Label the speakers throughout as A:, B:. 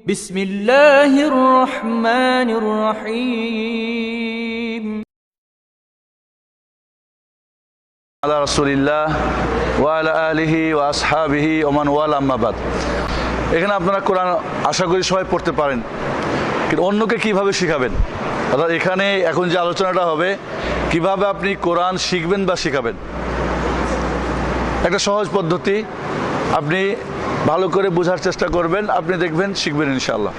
A: বিসমিল্লাহির রহমানির রহিম।
B: আলা রাসূলিল্লাহ ওয়া আলা আলিহি ওয়া আসহাবিহি ওয়া মান ওয়ালা, আম্মা বাদ। এখানে আপনারা কোরআন আশা করি সবাই পড়তে পারেন, কিন্তু অন্যকে কিভাবে শিখাবেন, অর্থাৎ এখানে এখন যে আলোচনাটা হবে কিভাবে আপনি কোরআন শিখবেন বা শিখাবেন, একটা সহজ পদ্ধতি। আপনি ভালো করে বোঝার চেষ্টা করবেন, আপনি দেখবেন শিখবেন ইনশাআল্লাহ।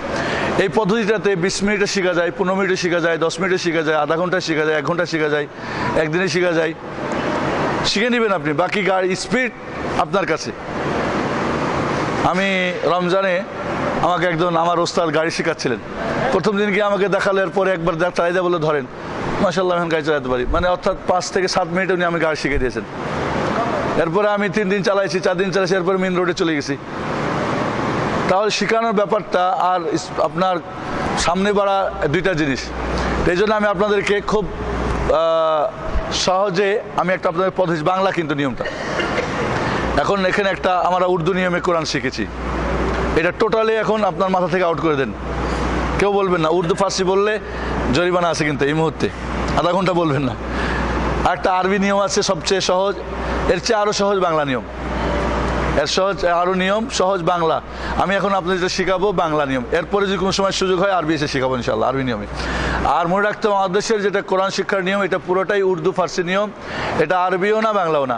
B: এই পদ্ধতিটাতে 20 মিনিটে শেখা যায়, 15 মিনিটে শেখা যায়, 10 মিনিটে শেখা যায়, আধা ঘন্টায় শেখা যায়, 1 ঘন্টা শেখা যায়, একদিনে শেখা যায়। শিখে নেবেন আপনি, বাকি গাড়ি স্পিড আপনার কাছে। আমি রমজানে আমাকে একজন আমার ওস্তাদ গাড়ি শেখাচ্ছিলেন। প্রথম দিন গিয়ে আমাকে দেখালে, এরপরে একবার চালাই দেয় বলে ধরেন, মাশাআল্লাহ এখন গাড়ি চালাতে পারি, মানে অর্থাৎ 5 থেকে 7 মিনিটে উনি আমি গাড়ি শিখে দিয়েছেন। এরপরে আমি 3 দিন চালাইছি, 4 দিন চালাইছি, এরপরে মেন রোডে চলে গেছি। তাহলে শেখানোর ব্যাপারটা আর আপনার সামনে বাড়া দুইটা জিনিস। এই জন্য আমি আপনাদেরকে খুব সহজে আমি একটা আপনাদের পদ্ধতি, বাংলা কিন্তু নিয়মটা এখন এখানে একটা আমরা উর্দু নিয়মে কোরআন শিখেছি, এটা টোটালি এখন আপনার মাথা থেকে আউট করে দেন, কেউ বলবেন না। উর্দু ফার্সি বললে জরিমানা আছে, কিন্তু এই মুহূর্তে আধা ঘন্টা বলবেন না। আর একটা আরবি নিয়ম আছে সবচেয়ে সহজ, এর চেয়ে আরও সহজ বাংলা নিয়ম, এর সহজ আরও নিয়ম সহজ বাংলা। আমি এখন আপনাদের যেটা শেখাবো বাংলা নিয়ম, এরপরে যদি কোনো সময় সুযোগ হয় আরবি এসে শেখাবো ইনশাআল্লাহ আরবি নিয়মে। আর মনে রাখতে হবে আমাদের দেশের যেটা কোরআন শিক্ষার নিয়ম, এটা পুরোটাই উর্দু ফার্সি নিয়ম, এটা আরবিও না বাংলাও না,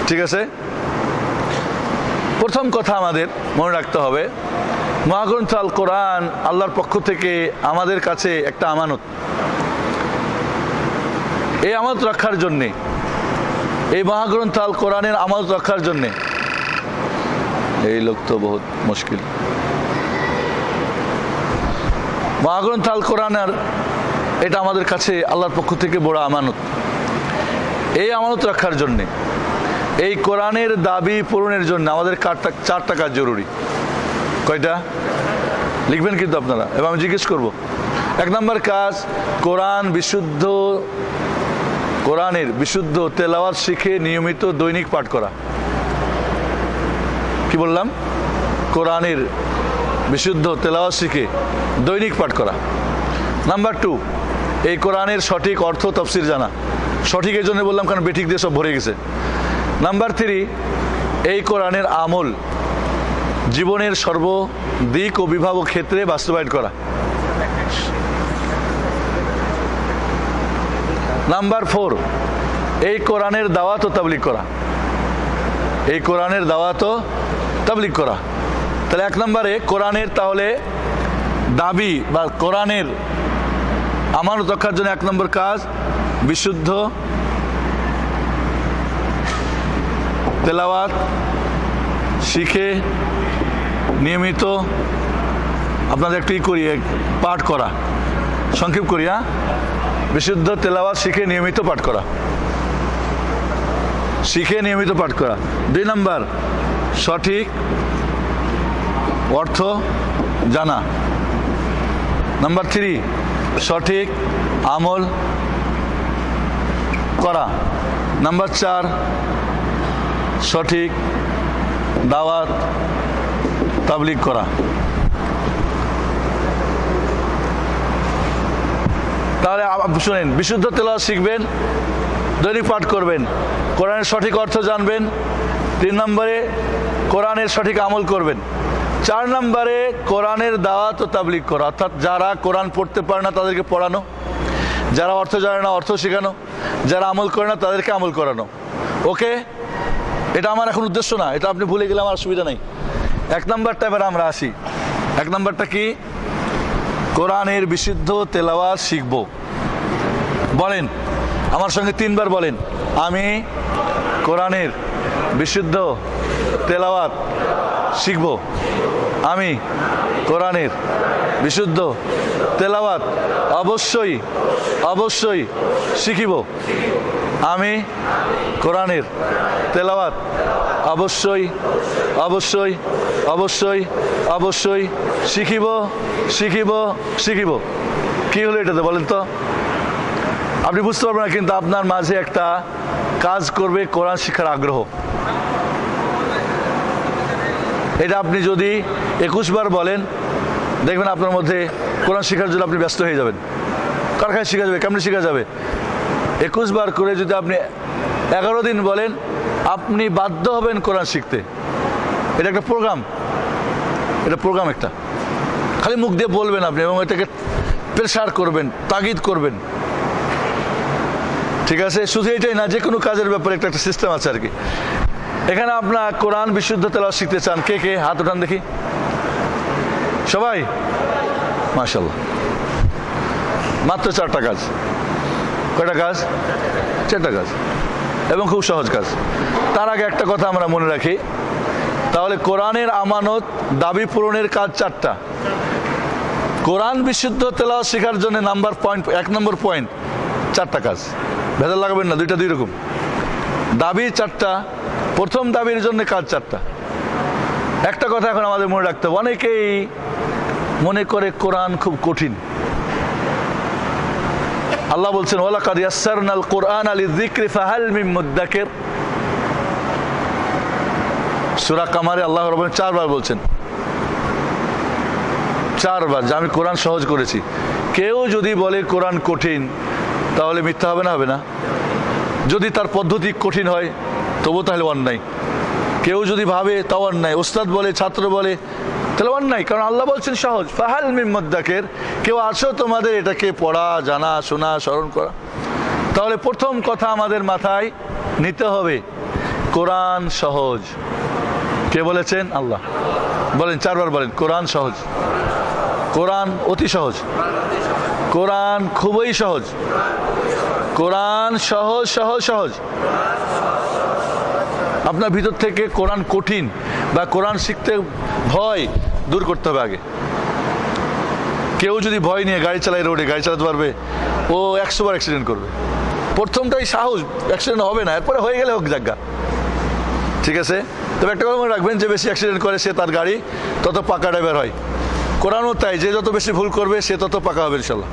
B: ঠিক আছে? প্রথম কথা আমাদের মনে রাখতে হবে, মহাগ্রন্থ আল কোরআন আল্লাহর পক্ষ থেকে আমাদের কাছে একটা আমানত। এই আমানত রক্ষার জন্যে, এই মহাগ্রন্থ আল কোরআনের আমানত রক্ষার জন্যে, এই লোক তো বহুত মুশকিল। মহাগ্রন্থ আল কোরআনের এটা আমাদের কাছে আল্লাহর পক্ষ থেকে বড় আমানত। এই আমানত রক্ষার জন্যে, এই কোরআনের দাবি পূরণের জন্য আমাদের 4টা কাজ জরুরি। কয়টা লিখবেন কিন্তু আপনারা, এবং আমি জিজ্ঞেস করব। 1 নম্বর কাজ, কোরআনের বিশুদ্ধ তেলাওয়াত শিখে নিয়মিত দৈনিক পাঠ করা। কি বললাম? কোরআনের বিশুদ্ধ তেলাওয়াত শিখে দৈনিক পাঠ করা। নাম্বার 2, এই কোরআনের সঠিক অর্থ তাফসীর জানা। সঠিক এই জন্য বললাম কারণ বেঠিক দিয়ে সব ভরে গেছে। নাম্বার 3, এই কোরআনের আমল জীবনের সর্বদিক ও বিভাগ ও ক্ষেত্রে বাস্তবায়ন করা। নাম্বার 4, এই কোরআনের দাওয়াত ও তাবলীগ করা। এই কোরআনের দাওয়াত ও তাবলীগ করা। তাহলে 1 নম্বরে কোরআনের তাহলে দাবি বা কোরআনের আমানত রক্ষার জন্য 1 নম্বর কাজ, বিশুদ্ধ তেলাওয়াত শিখে নিয়মিত আপনাদের একটু করি পাঠ করা, সংক্ষেপ করি, হ্যাঁ, বিশুদ্ধ তেলাওয়াত শিখে নিয়মিত পাঠ করা, শিখে নিয়মিত পাঠ করা। 2 নম্বর, সঠিক অর্থ জানা। নাম্বার 3, সঠিক আমল করা। নাম্বার 4, সঠিক দাওয়াত তাবলীগ করা। তাহলে শুনেন, বিশুদ্ধ তেলাওয়াত শিখবেন, দৈনিক পাঠ করবেন, কোরআনের সঠিক অর্থ জানবেন। 3 নম্বরে কোরআনের সঠিক আমল করবেন। 4 নম্বরে কোরআনের দাওয়াত ও তাবলীগ করা, অর্থাৎ যারা কোরআন পড়তে পারে না তাদেরকে পড়ানো, যারা অর্থ জানে না অর্থ শেখানো, যারা আমল করে না তাদেরকে আমল করানো। ওকে, এটা আমার এখন উদ্দেশ্য না, এটা আপনি ভুলে গেলে আমার অসুবিধা নেই। 1 নম্বরটা এবার আমরা আসি। 1 নম্বরটা কি? কোরআনের বিশুদ্ধ তেলাওয়াত শিখব। বলেন আমার সঙ্গে 3 বার বলেন, আমি কোরআনের বিশুদ্ধ তেলাওয়াত শিখব। আমি কোরআনের বিশুদ্ধ তেলাওয়াত অবশ্যই অবশ্যই শিখিব। আমি কোরআনের তেলাওয়াত অবশ্যই অবশ্যই অবশ্যই অবশ্যই শিখিব শিখিব শিখিব। কি হলো এটাতে বলেন তো? আপনি বুঝতে পারবেন না, কিন্তু আপনার মাঝে একটা কাজ করবে কোরআন শিক্ষার আগ্রহ। এটা আপনি যদি 21 বার বলেন, দেখবেন আপনার মধ্যে কোরআন শেখার জন্য আপনি ব্যস্ত হয়ে যাবেন। কার কাছে শেখা যাবে, কেমনে শেখা যাবে? 21 বার করে যদি আপনি 11 দিন বলেন, আপনি বাধ্য হবেন কোরআন শিখতে। এটা একটা প্রোগ্রাম, এটা প্রোগ্রাম একটা। খালি মুখ দিয়ে বলবেন আপনি এবং এটাকে প্রেসার করবেন, তাগিদ করবেন। ঠিক আছে, শুধু এটাই না, যে কোনো কাজের ব্যাপারে একটা একটা সিস্টেম আছে আর কি। এখানে আপনার কোরআন বিশুদ্ধ তেলাওয়াত শিখতে চান, কে কে হাত উঠান দেখি। সবাই? মাশাআল্লাহ। মাত্র 4টা কাজ। কয়টা কাজ? 4টা কাজ, এবং খুব সহজ কাজ। তার আগে একটা কথা আমরা মনে রাখি, তাহলে কোরআনের আমানত দাবি পূরণের কাজ 4টা। কোরআন বিশুদ্ধ তেলাওয়াত শেখার জন্য এক নম্বর পয়েন্ট 4টা কাজ। ভেজাল লাগাবেন না, 2টা 2 রকম। দাবি 4টা, প্রথম দাবির জন্য কাজ 4টা। একটা কথা এখন আমাদের মনে রাখতে হবে, অনেকেই মনে করে কোরআন খুব কঠিন। আল্লাহ বলছেন, ওয়ালাকাদ ইয়াসসারনাল কুরআনা লিযিকরি ফাহাল মিন মুদ্দাকির। সূরা কামারে আল্লাহ রাব্বুল আলামিন 4 বার বলছেন, 4 বার, যে আমি কোরআন সহজ করেছি। কেউ যদি বলে কোরআন কঠিন, তাহলে মিথ্যা হবে না? হবে না? যদি তার পদ্ধতি কঠিন হয় তবু তাহলে অন্যায়। কেউ যদি ভাবে তাও অন্যায়। ওস্তাদ বলে, ছাত্র বলে, তাহলে অন্যায়। কারণ আল্লাহ বলছেন সহজ। ফাহাল মিন মুদ্দাকির, কেউ আছো তোমাদের এটাকে পড়া, জানা, শোনা, স্মরণ করা? তাহলে প্রথম কথা আমাদের মাথায় নিতে হবে, কোরআন সহজ। কে বলেছেন? আল্লাহ। বলেন, 4 বার বলেন, কোরআন সহজ। কোরআন অতি সহজ। কোরআন খুবই সহজ। কোরআন সহজ সহজ সহজ। আপনার ভিতর থেকে কোরআন কঠিন বা কোরআন শিখতে ভয় দূর করতে হবে আগে। কেউ যদি ভয় নিয়ে গাড়ি চালায়, রোডে গাড়ি চালাতে পারবে? ও 100 বার অ্যাক্সিডেন্ট করবে। প্রথমটাই সাহস, অ্যাক্সিডেন্ট হবে না, এরপরে হয়ে গেলে হোক জায়গা। ঠিক আছে? তবে একটা কথা মনে রাখবেন, যে বেশি অ্যাক্সিডেন্ট করে সে তার গাড়ি তত পাকা ড্রাইভার হয়। কোরআনও তাই, যে যত বেশি ভুল করবে সে তত পাকা হবে ইনশাল্লাহ।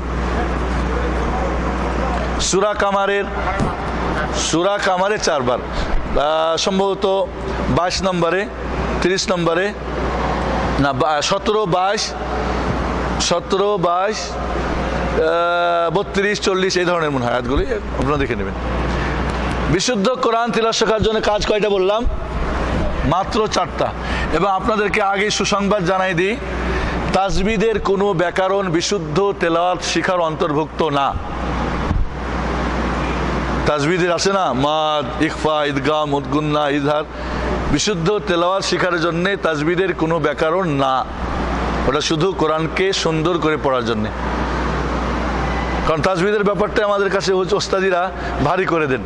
B: সূরা কামারে 4 বার, সম্ভবত 22 নম্বরে, 30 নম্বরে, না 17, 22, 32, 40 এই ধরনের মনে হয় আয়াতগুলি, আপনারা দেখে নেবেন। বিশুদ্ধ কোরআন তিলাওয়াত শেখার জন্য কাজ কয়টা বললাম? মাত্র 4টা। এবং আপনাদেরকে আগে সুসংবাদ জানাই দিই, তাজবিদের কোনো ব্যাকরণ বিশুদ্ধ তেলাওয়াত শিখার অন্তর্ভুক্ত না। তাজবিদের আছে না, মাদ, ইখফা, ইদগাম, উদগুন্না, ইজহার, বিশুদ্ধ তেলাওয়াত শেখার জন্য তাজবিদের কোনো ব্যাকরণ না। ওটা শুধু কোরআনকে সুন্দর করে পড়ার জন্যে। কারণ তাজবিদের ব্যাপারটা আমাদের কাছে ওস্তাদিরা ভারী করে দেন।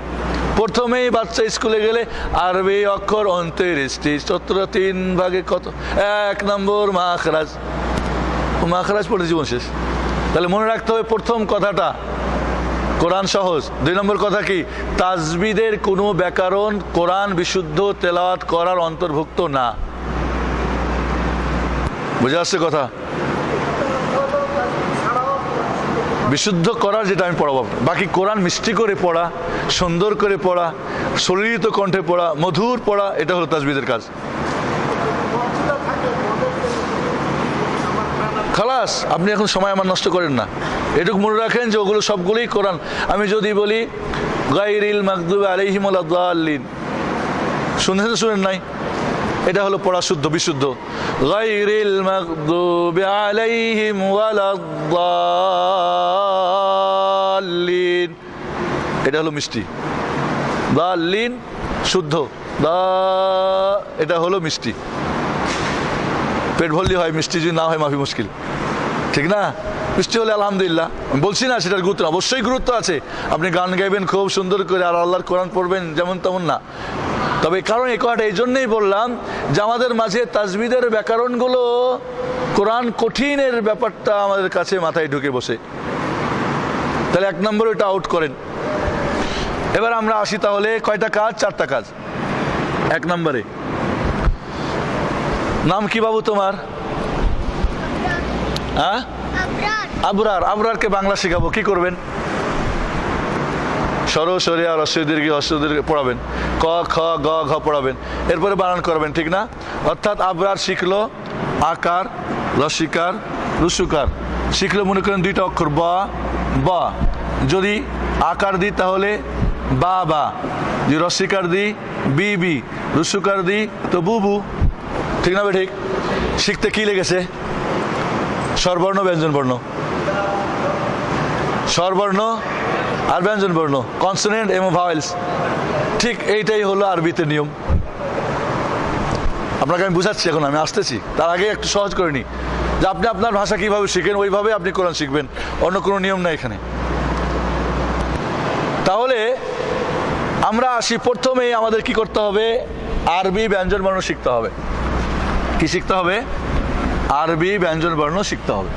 B: প্রথমেই বাচ্চা স্কুলে গেলে আরবি অক্ষর 29টি, 3 ভাগে কত? 1 নম্বর মাখরাজ। মাখরাজ পড়ে জীবন শেষ। তাহলে মনে রাখতে হবে, প্রথম কথাটা কোরআন সহজ। 2 নম্বর কথা কি? তাজবিদের কোনো ব্যাকরণ কোরআন বিশুদ্ধ তেলাওয়াত করার অন্তর্ভুক্ত না। বুঝে আসছে কথা? বিশুদ্ধ করার যেটা আমি পড়াবো, বাকি কোরআন মিষ্টি করে পড়া, সুন্দর করে পড়া, সলিলিত কণ্ঠে পড়া, মধুর পড়া, এটা হলো তাজবিদের কাজ। খালাস, আপনি এখন সময় আমার নষ্ট করেন না। এটুকু মনে রাখেন যে ওগুলো সবগুলোই কোরআন। আমি যদি বলি গায়রিল মাগদুবি আলাইহিম ওয়ালাদ-দাল্লিন, শুনেছেন? শুনেন নাই? এটা হলো পড়া শুদ্ধ, বিশুদ্ধ। গায়রিল মাগদুবি আলাইহিম ওয়ালাদ-দাল্লিন, এটা হলো মিষ্টি। দাল্লিন শুদ্ধ, এটা হলো মিষ্টি। পেট ভরলি হয়, মিষ্টি যদি না হয় মাফি মুশকিল। ঠিক না? মিষ্টি হলে আলহামদুলিল্লাহ। বলছি না সেটার গুরুত্ব, অবশ্যই গুরুত্ব আছে। আপনি গান গাইবেন খুব সুন্দর করে আর আল্লাহর কোরআন পড়বেন, যেমন তেমন না। তবে কারণ এই কথাটা এই জন্যই বললাম যে আমাদের মাঝে তাজবিদের ব্যাকরণগুলো, কোরআন কঠিনের ব্যাপারটা আমাদের কাছে মাথায় ঢুকে বসে। তাহলে 1 নম্বর এটা আউট করেন। এবার আমরা আসি, তাহলে কয়টা কাজ? 4টা কাজ। 1 নম্বরে, নাম কি বাবু তোমার? হ্যাঁ, আবরার। আবরারকে বাংলা শেখাবো, কি করবেন? সরু সরিয়া হ্রস্ব দীর্ঘ হ্রস্ব দীর্ঘ পড়াবেন, ক খ গ ঘ পড়াবেন, এরপরে বানান করবেন, ঠিক না? অর্থাৎ আবরার শিখলো আকার, লসিকার, রুসুকার শিখলো, মনে করেন দুইটা অক্ষর ব ব, যদি আকার দিই তাহলে বা বা, যদি রসিকার দিই বি বি, রুসুকার দিই তো বু বু, ঠিক না? ঠিক। শিখতে কি লেগেছে? স্বরবর্ণ ব্যঞ্জন বর্ণ, স্বরবর্ণ আর ব্যঞ্জন বর্ণ, কনসোনেন্ট এবং ভাওয়েলস। ঠিক এইটাই হলো আরবিতে নিয়ম। আপনাকে আমি বুঝাচ্ছি, এখন আমি আসতেছি, তার আগে একটু সহজ করে নিই যে আপনি আপনার ভাষা কিভাবে শিখেন ওইভাবে আপনি কোরআন শিখবেন, অন্য কোনো নিয়ম নাই এখানে। তাহলে আমরা আসি, প্রথমেই আমাদের কি করতে হবে? আরবি ব্যঞ্জন বর্ণ শিখতে হবে। কি শিখতে হবে? আরবি ব্যঞ্জন বর্ণ শিখতে হবে।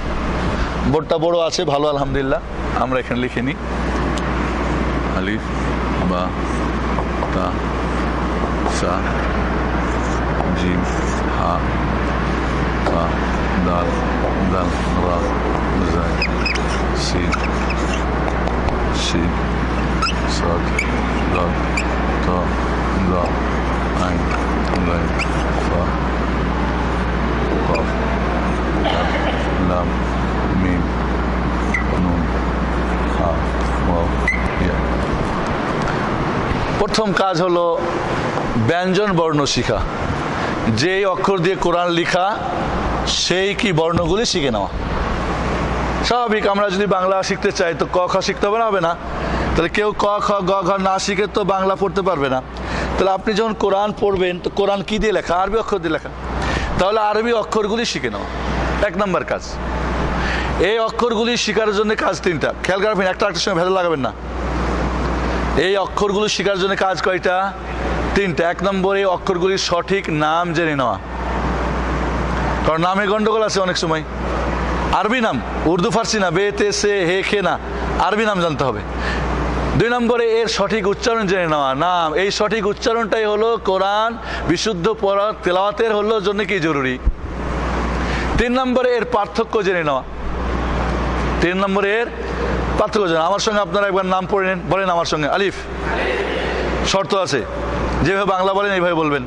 B: বোর্ডটা বড় আছে, ভালো, আলহামদুলিল্লাহ। আমরা এখানে লিখে নিই, আলিফ বা তা সা জিম হা তা দাল দাল রা জাই সিন শিন সাদ দাল তা দা আইন লাইন ফা কফ লাম মিম নুন হা ওয়াও ইয়া। প্রথম কাজ হলো ব্যঞ্জন বর্ণ শিখা। যেই অক্ষর দিয়ে কোরআন লিখা সেই কি বর্ণগুলি শিখে নেওয়া। স্বাভাবিক, আমরা যদি বাংলা শিখতে চাই তো ক খ শিখতে হবে না, হবে না? তাহলে কেউ ক খ গ ঘ না শিখে তো বাংলা পড়তে পারবে না। তাহলে আপনি যখন কোরআন পড়বেন তো কোরআন কি দিয়ে লেখা? আরবি অক্ষর দিয়ে লেখা। তাহলে আরবি অক্ষরগুলি শিখে নেওয়া এক নম্বর কাজ। এই অক্ষরগুলি শেখার জন্য কাজ তিনটা, খেয়াল রাখবেন, একটা একটার সঙ্গে ভেজাল লাগাবেন না। এই অক্ষরগুলো শেখার জন্য কাজ কয়টা? তিনটা। এক নম্বরে অক্ষরগুলির সঠিক নাম জেনে নেওয়া, কারণ নামে গন্ডগোল আছে অনেক সময়। আরবি নাম, উর্দু ফার্সি না, বে তে সে হে খে না, আরবি নাম জানতে হবে। দুই নম্বরে এর সঠিক উচ্চারণ জেনে নেওয়া। নাম, এই সঠিক উচ্চারণটাই হলো কোরআন বিশুদ্ধ পড়া তেলাওয়াতের হলো জন্য কি জরুরি। তিন নম্বরে এর পার্থক্য জেনে নেওয়া। তিন নম্বরে এর পার্থক্য জেনে। আমার সঙ্গে আপনারা একবার নাম পড়ে নেন, বলেন আমার সঙ্গে। আলিফ, শর্ত আছে, যেভাবে বাংলা বলেন এইভাবে বলবেন।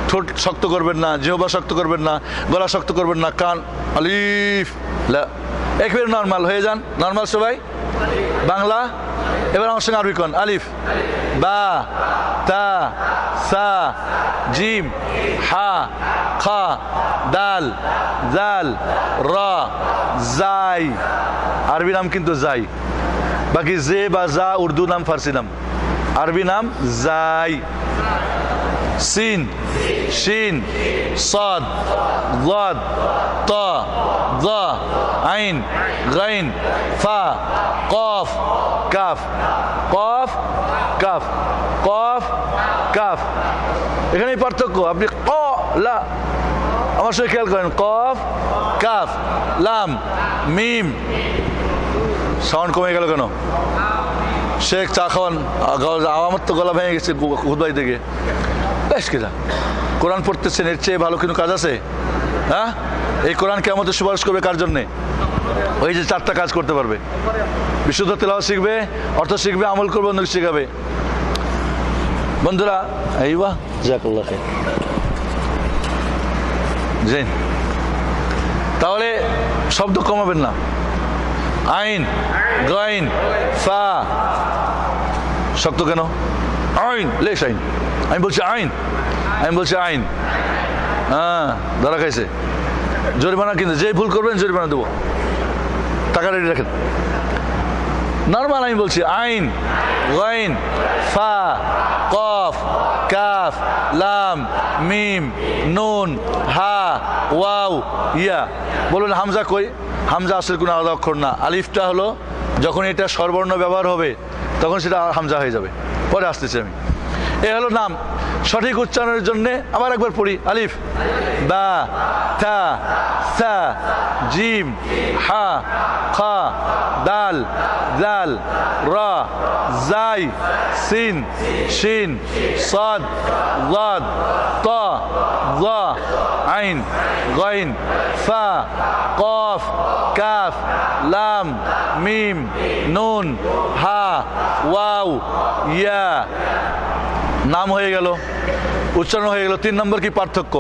B: ঠোঁট শক্ত করবেন না, জিহ্বা শক্ত করবেন না, গলা শক্ত করবেন না, কান আলিফ লা, একেবারে নর্মাল হয়ে যান। নর্মাল সবাই বাংলা। এবার আমার সঙ্গে আরবি কোন। আলিফ বা তা সা জিম হা খা দাল জাল রা জাই, আরবি নাম কিন্তু জাই। বাকি জে বা জা উর্দু নাম, ফার্সি নাম। আরবি নাম জাই। সিন শিন সাদ যাদ তা যা আইন গাইন ফা কফ কাফ, কফ কাফ, কফ কাফ। এখানেই পার্থক্য। আপনি ক লা, আমার সঙ্গে খেয়াল করেন, কফ কাফ লাম মিম। সাউন্ড কমে গেল কেন? শেখ চা খাওয়ান, আমার তো গলা ভেঙে গেছে খুদাই থেকে। বেশ কেনা কোরআন পড়তেছেন, এর চেয়ে ভালো কোনো কাজ আছে? হ্যাঁ, এই কোরআন কিয়ামতে সুপারিশ করবে কার জন্যে? ওই যে চারটা কাজ করতে পারবে। বিশুদ্ধ তেলাওয়াত শিখবে, অর্থ শিখবে, আমল করবে, অন্যকে শিখাবে। বন্ধুরা এই বাহ জাযাকাল্লাহ খাইর। জি, তাহলে শব্দ কমাবেন না। আইন গাইন ফা শক্ত কেন? আইন লেশ আইন, আমি বলছি আইন, আমি বলছি আইন। হ্যাঁ, ধরা খাইছে, জরিমানা। কিন্তু যে ভুল করবেন জরিমানা দেবো, টাকা রেডি রাখেন। নর্মাল আমি বলছি আইন গাইন ফা কফ কাফ লাম মিম নুন হা ওয়াও ইয়া। বলুন হামজা কই? হামজা আসলে কোনো আলাদা অক্ষর না। আলিফটা হলো যখন এটা স্বরবর্ণ ব্যবহার হবে তখন সেটা হামজা হয়ে যাবে। পরে আসতেছি আমি। এ হলো নাম। সঠিক উচ্চারণের জন্য আবার একবার পড়ি। আলিফ বা তা সা জিম হা খা দাল জাল রা জাই সিন শিন সাদ যাদ তা যা আইন, গইন, ফা, কফ, কাফ, লাম, মিম, নুন, হা, ওয়াও, ইয়া। নাম হয়ে গেল, উচ্চারণ হয়ে গেল। 3 নম্বর কি পার্থক্য?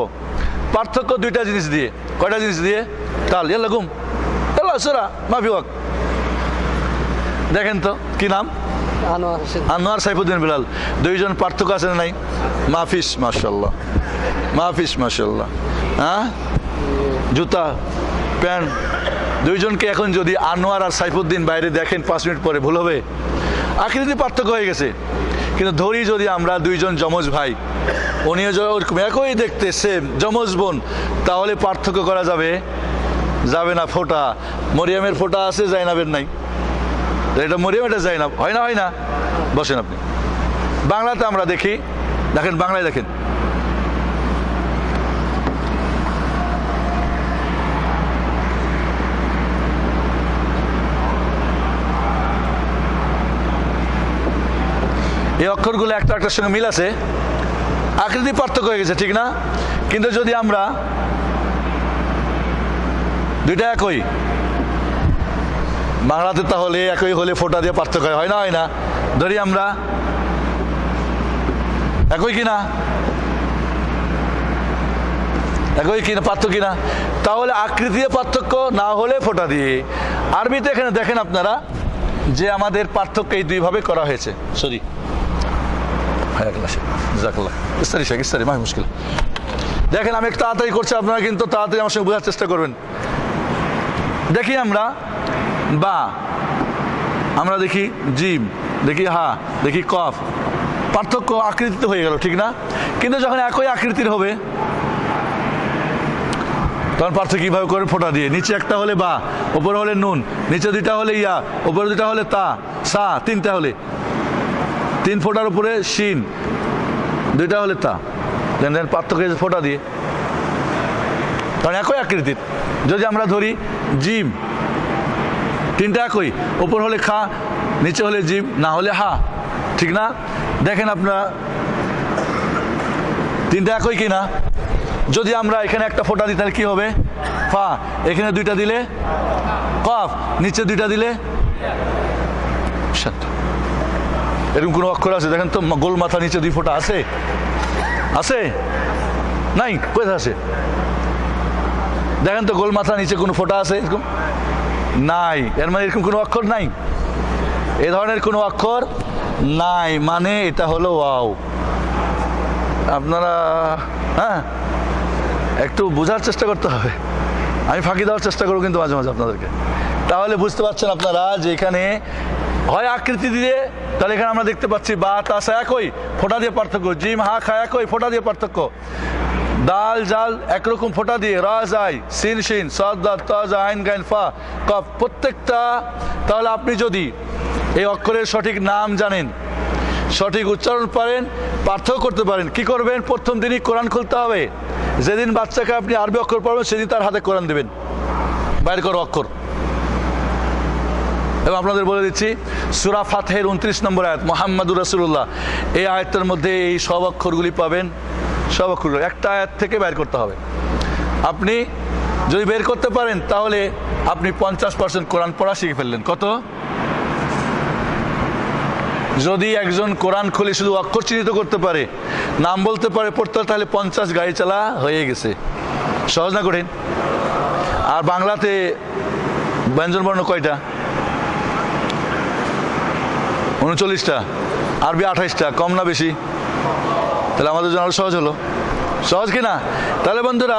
B: পার্থক্য দুইটা জিনিস দিয়ে। কয়টা জিনিস দিয়ে? তাল, ইয়াল্লা গুম, ইয়াল্লা সুরা মাফি ওয়াক। দেখেন তো কি নাম? আনোয়ার সাইফুদ্দিন বিলাল। দুইজন পার্থক্য আছে না নাই? মাহফিস মাশাল্লাহ, মাহফিস মাশাল্লাহ। হ্যাঁ, জুতা, প্যান্ট, দুইজনকে এখন যদি আনোয়ার আর সাইফুদ্দিন বাইরে দেখেন 5 মিনিট পরে ভুল হবে? আকৃতি পার্থক্য হয়ে গেছে। কিন্তু ধরি যদি আমরা দুইজন যমজ ভাই, উনিও ওরকম একই দেখতে সেম যমজ বোন, তাহলে পার্থক্য করা যাবে? যাবে না। ফোঁটা, মরিয়মের ফোঁটা আছে, জাইনাবের নাই। এটা মরিয়ম, এটা জাইনাব, হয় না? হয় না? বসেন আপনি। বাংলাতে আমরা দেখি, দেখেন বাংলায় দেখেন, এই অক্ষরগুলো একটা একটার সঙ্গে মিল আছে, আকৃতি পার্থক্য হয়ে গেছে, ঠিক না? কিন্তু যদি আমরা দুইটা একই বাংলাতে, তাহলে একই হলে ফোঁটা দিয়ে পার্থক্য হয় না? হয় না? ধরি আমরা একই কিনা, একই কিনা, পার্থক্য কিনা? তাহলে আকৃতিতে পার্থক্য না হলে ফোঁটা দিয়ে। আরবিতে এখানে দেখেন আপনারা যে আমাদের পার্থক্য এই দুইভাবে করা হয়েছে। সরি, মুশকিল। দেখেন আমি একটু তাড়াতাড়ি করছি, আপনারা কিন্তু তাড়াতাড়ি আমার সঙ্গে বোঝার চেষ্টা করবেন। দেখি আমরা বা, আমরা দেখি জিম, দেখি হা, দেখি কফ। পার্থক্য আকৃতিতে হয়ে গেল, ঠিক না? কিন্তু যখন একই আকৃতির হবে তখন পার্থক্য কীভাবে করে? ফোঁটা দিয়ে। নিচে একটা হলে বা, ওপরে হলে নুন, নিচে দুইটা হলে ইয়া, ওপরে দুইটা হলে তা, সা, 3টা হলে 3 ফোঁটার উপরে শিন, 2টা হলে তা। দেন পার্থক্য ফোঁটা দিয়ে, কারণ একই আকৃতির। যদি আমরা ধরি জিম, 3টা একই, ওপর হলে খা, নিচে হলে জিম, না হলে হা, ঠিক না? দেখেন আপনারা 3টা একই কিনা? যদি আমরা এখানে একটা ফোঁটা দিই তাহলে কি হবে? ফা, এখানে 2টা দিলে কফ, নিচে 2টা দিলে। এরকম কোনো অক্ষর আছে? দেখেন তো, গোল মাথা নিচে 2 ফোঁটা আছে? আছে? নাই? কোথায় আছে? দেখেন তো, গোল মাথা নিচে কোনো ফোঁটা আছে এরকম? নাই। এর মানে এরকম কোনো অক্ষর নাই, এ ধরনের কোনো অক্ষর নাই, মানে এটা হলো ওয়াও। আপনারা হ্যাঁ একটু বোঝার চেষ্টা করতে হবে। আমি ফাঁকি দেওয়ার চেষ্টা করবো কিন্তু মাঝে মাঝে আপনাদেরকে, তাহলে বুঝতে পারছেন আপনারা যে এখানে হয় আকৃতি দিয়ে, তাহলে এখানে আমরা দেখতে পাচ্ছি বা, তাসা একই, ফোঁটা দিয়ে পার্থক্য। জিম, হা, খা একই, ফোঁটা দিয়ে পার্থক্য। দাল, জাল একরকম ফোঁটা দিয়ে, রা, জাই, সিন, শিন, সাদ, দাদ, তা, জা, আইন, গাইন, ফা, কফ, প্রত্যেকটা। তাহলে আপনি যদি এই অক্ষরের সঠিক নাম জানেন, সঠিক উচ্চারণ পারেন, পার্থক্য করতে পারেন, কি করবেন? প্রথম দিনই কোরআন খুলতে হবে। যেদিন বাচ্চাকে আপনি আরবি অক্ষর পড়বেন, সেদিন তার হাতে কোরআন দেবেন, বাইর করো অক্ষর। এবং আপনাদের বলে দিচ্ছি, সূরা ফাতহের 29 নম্বর আয়াত, মুহাম্মাদুর রাসূলুল্লাহ, এই আয়াতের মধ্যে এই সব অক্ষরগুলি পাবেন। সব অক্ষরগুলো একটা আয়াত থেকে বের করতে হবে। আপনি যদি বের করতে পারেন তাহলে আপনি 50% কোরআন পড়া শিখে ফেললেন। কত? যদি একজন কোরআন খুলে শুধু অক্ষর চিহ্নিত করতে পারে, নাম বলতে পারে, পড়তে পারে, তাহলে 50 গাড়ি চালা হয়ে গেছে। সহজ না কঠিন? আর বাংলাতে ব্যঞ্জন বর্ণ কয়টা? 39টা, আরবি 28টা, কম না বেশি? তাহলে আমাদের জন্য সহজ হলো। সহজ কিনা? তাহলে বন্ধুরা,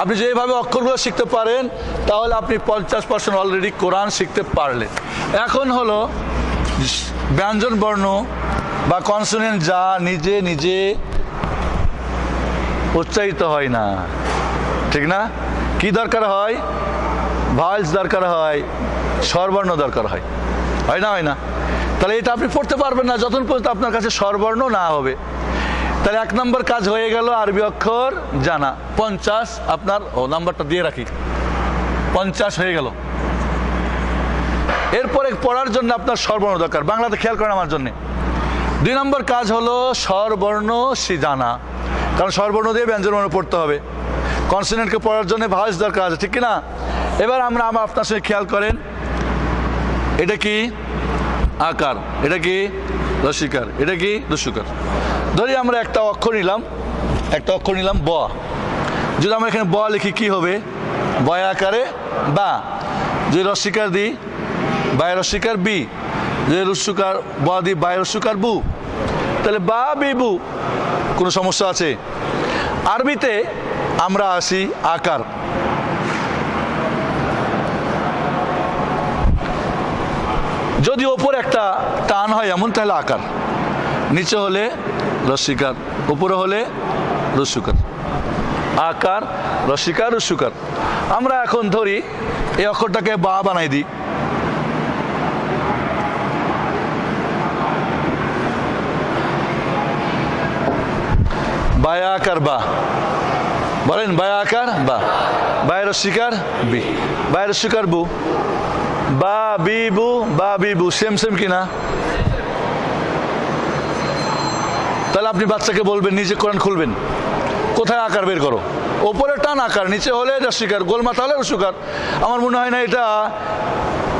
B: আপনি যেভাবে অক্ষরগুলো শিখতে পারেন, তাহলে আপনি 50% অলরেডি কোরআন শিখতে পারলেন। এখন হলো ব্যঞ্জন বর্ণ বা কনসোনেন্ট, যা নিজে নিজে উচ্চারিত হয় না, ঠিক না? কি দরকার হয়? ভাওয়েলস দরকার হয়, স্বরবর্ণ দরকার হয়, হয় না? হয় না? তাহলে এটা আপনি পড়তে পারবেন না যতক্ষণ পর্যন্ত আপনার কাছে স্বরবর্ণ না হবে। তাহলে 1 নম্বর কাজ হয়ে গেল আরবি অক্ষর জানা। 50 আপনার, নাম্বারটা দিয়ে রাখি, 50 হয়ে গেল। এরপরে পড়ার জন্য আপনার স্বরবর্ণ দরকার, বাংলাতে খেয়াল করেন আমার জন্য। 2 নম্বর কাজ হলো স্বরবর্ণ জানা, কারণ স্বরবর্ণ দিয়ে ব্যঞ্জনবর্ণ পড়তে হবে। কনসোনেন্টকে পড়ার জন্য ভয়েস দরকার আছে, ঠিক কিনা? এবার আমরা আপনার সঙ্গে খেয়াল করেন, এটা কি আকার, এটা কি রসিকার, এটা কি রস্যকার। ধরি আমরা একটা অক্ষর নিলাম ব। যদি আমরা এখানে ব লিখি কি হবে? বয় আকারে বা। যদি রস্যকার দিই বায় রস্যকার বি, যদি রস্যকার ব দিই বায় রস্যকার বু, তাহলে বা বি বু। কোনো সমস্যা আছে? আরবিতে আমরা আসি আকার। যদি ওপরে একটা টান হয় এমন, তাহলে আকার। নিচে হলে রস্যকার, উপরে হলে রস্যকার। আকার, রস্যকার, রস্যকার। আমরা এখন ধরি এই অক্ষরটাকে বা বানাই দিই। বায়া আকার বা, বলেন বায়া আকার বা। বায় রস্যকার বি, বায় রস্যকার বু। বা বি বু, বা বি বু, সেম সেম কিনা? তাহলে আপনি বাচ্চাকে বলবেন, নিজে কোরআন খুলবেন, কোথায় আকার বের করো? ওপরে টান আকার, নিচে হলে রস্যকার, গোলমাথা হলে রস্যকার। আমার মনে হয় না এটা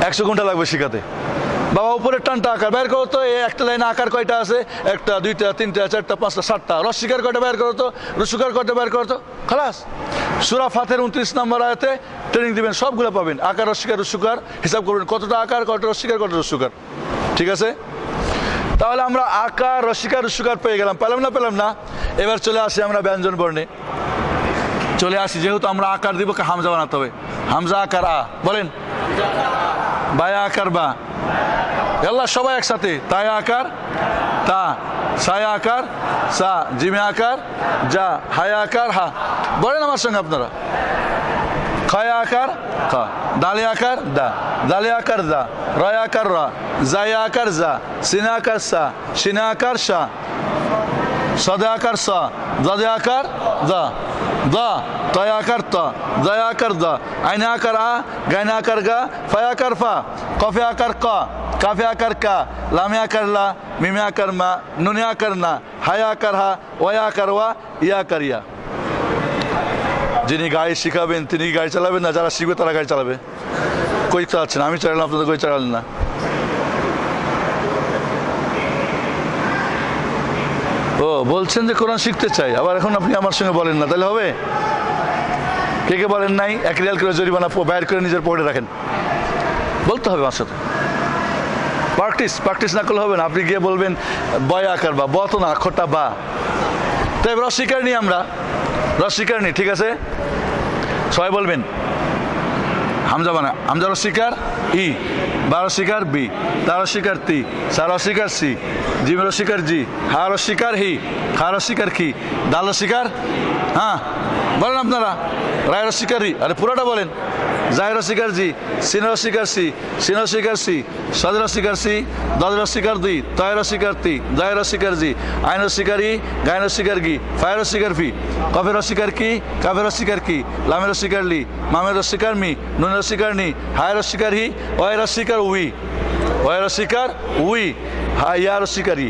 B: 100 ঘন্টা লাগবে শিখাতে। বাবা উপরের টানটা আকার বের করো তো। একটা লাইনে আকার কয়টা আছে? 1টা 2টা 3টা 4টা 5টা 7টা। রস্যকার কয়টা বের করো তো, রস্যকার কয়টা বের করো তো। খালাস। সূরা ফাতিহার 29 নম্বর আয়াতে ট্রেনিং দিবেন, সবগুলো পাবেন। আকার, রস্যকার, রস্যকার হিসাব করবেন, কতটা আকার, কতটা রস্যকার, কতটা রস্যকার। ঠিক আছে? তাহলে আমরা আকার, রস্যকার, রস্যকার পেয়ে গেলাম। পেলাম না? এবার চলে আসি আমরা ব্যঞ্জন বর্ণে। চলে আসি, যেহেতু আমরা আকার দিব, হামজা বানাতে হবে। হামজা আকার আ, বলেন বায়া আকার বা। আল্লাহ সবাই একসাথে। তায়া আকার তা, সায়া আকার সা, জিমে আকার যা, হায়া আকার হা। বলেন আমার সঙ্গে আপনারা। খায়া আকার খা, দালে আকার দা, দালে আকার দা, রয় আকার রা, জায়া আকার যা, সিনা আকার সা, সিনা আকার সা, সদে আকার সা, দাদে আকার দা, দা, তয় আকার তা, দয়া আকার দা, আইনে আকার আ, গাইনে আকার গা, ফায় আকার ফা, কফে আকার কা, কাফে আকার কা, লামে আকার লা, মিমে আকার মা, নুনে আকার না, হায়া আকার হা, ওয়া আকার ওয়া, ইয়া আকার ইয়া। যিনি গাড়ি শিখাবেন তিনি গাড়ি চালাবেন না, যারা শিখবে তারা গাড়ি চালাবে। কই চালাচ্ছেন? আমি চালালাম, আপনাদের কই চালালেন না। ও বলছেন যে কোরআন শিখতে চাই, আবার এখন আপনি আমার সঙ্গে বলেন না, তাহলে হবে? কে কে বলেন নাই? 1 রিয়াল করে জরিমানা বাইর করে নিজের পকেটে রাখেন। বলতে হবে আমার সাথে। প্র্যাকটিস না করলে হবে না। আপনি গিয়ে বলবেন বয় আকার বা, ব তো না, আক্ষরটা বা। তাই রস্যকার নিই আমরা, রস্যকার নিই, ঠিক আছে? সবাই বলবেন হামজা বানা। হামজা রস্যকার ই, বা রস্যকার বি, তা রস্যকার তি, সা রস্যকার সি, জিম রস্যকার জি, হা রস্যকার হি, খা রস্যকার খি, দাল রস্যকার হ্যাঁ। বলেন আপনারা। রায় রস্যকার রি, আরে পুরোটা বলেন। জায় রস্যকার জি, সিন রস্যকার সি, সিন রস্যকার সি, সদ রস্যকার সি, দদ রস্যকার দুই, তয় রস্যকার তি, জয় রস্যকার জি, আইন রস্যকার ই, গায় রস্যকার গি, ফায় রস্যকার ফি, কফে রস্যকার কি, কাফে রস্যকার কি, লামে রস্যকার লি, মামে রস্যকার মি, নুন রস্যকার নি, হায় রস্যকার হি, ওয় রস্যকার উই, ওয় রস্যকার উই, হা ইয়া রস্যকার ই।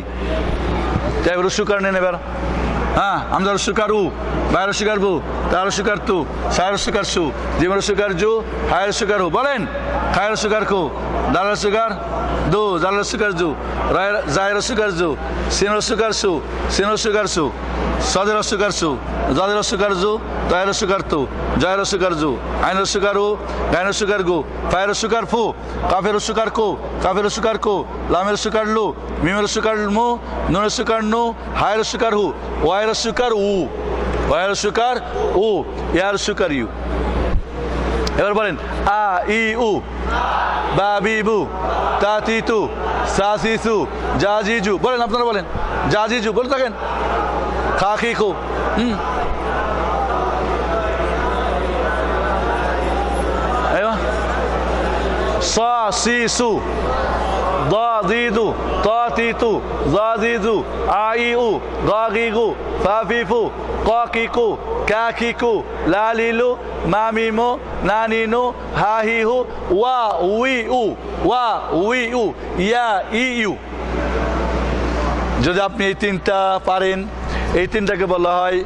B: তাই রস্যকার নেন এবার। হ্যাঁ, হামজা রস্যকার উ, বায় রস্যকার বু, তা রস্যকার তু, সায় রস্যকার সু, জিম রস্যকার জু, হায় রস্যকার হু। বলেন খায় রস্যকার খু, দাল রস্যকার দু, জাল রস্যকার জু, রায় জায় রস্যকার জু, সিন রস্যকার সু, সিন রস্যকার সু, সদে রস্যকার সু, জদে রস্যকার জু, তয় রস্যকার তু, জয় রস্যকার জু, আইন রস্যকার উ, গায় রস্যকার গু, ফায় রস্যকার ফু, কাফে রস্যকার কু, কাফে রস্যকার কু, লামে রস্যকার লু, মিমে রস্যকার মু, নুন রস্যকার নু, হায় রস্যকার হু, ওয়াই রস্যকার উ, ওয়াই রস্যকার উ, ইয়া রস্যকার ইউ। এবার বলেন আ ই উ, বা বি বু, তা তি তু, সা সি সু, জা জি জু। বলেন আপনারা, বলেন জা জি জু, বলে থাকেন। খা খি খু। সা সি সু, দা দি দু, তা তি তু, জা জি জু, আ ই উ, গা গি গু, ফা ফি ফু, ক কি কু, কা কি কু, লা লি লু, মা মি মু, না নি নু, হা হি হু, ওয়া উই উ, ওয়া we uh, yeah E you. যদি আপনি এই 3টা পারেন, এই 3টাকে বলা হয়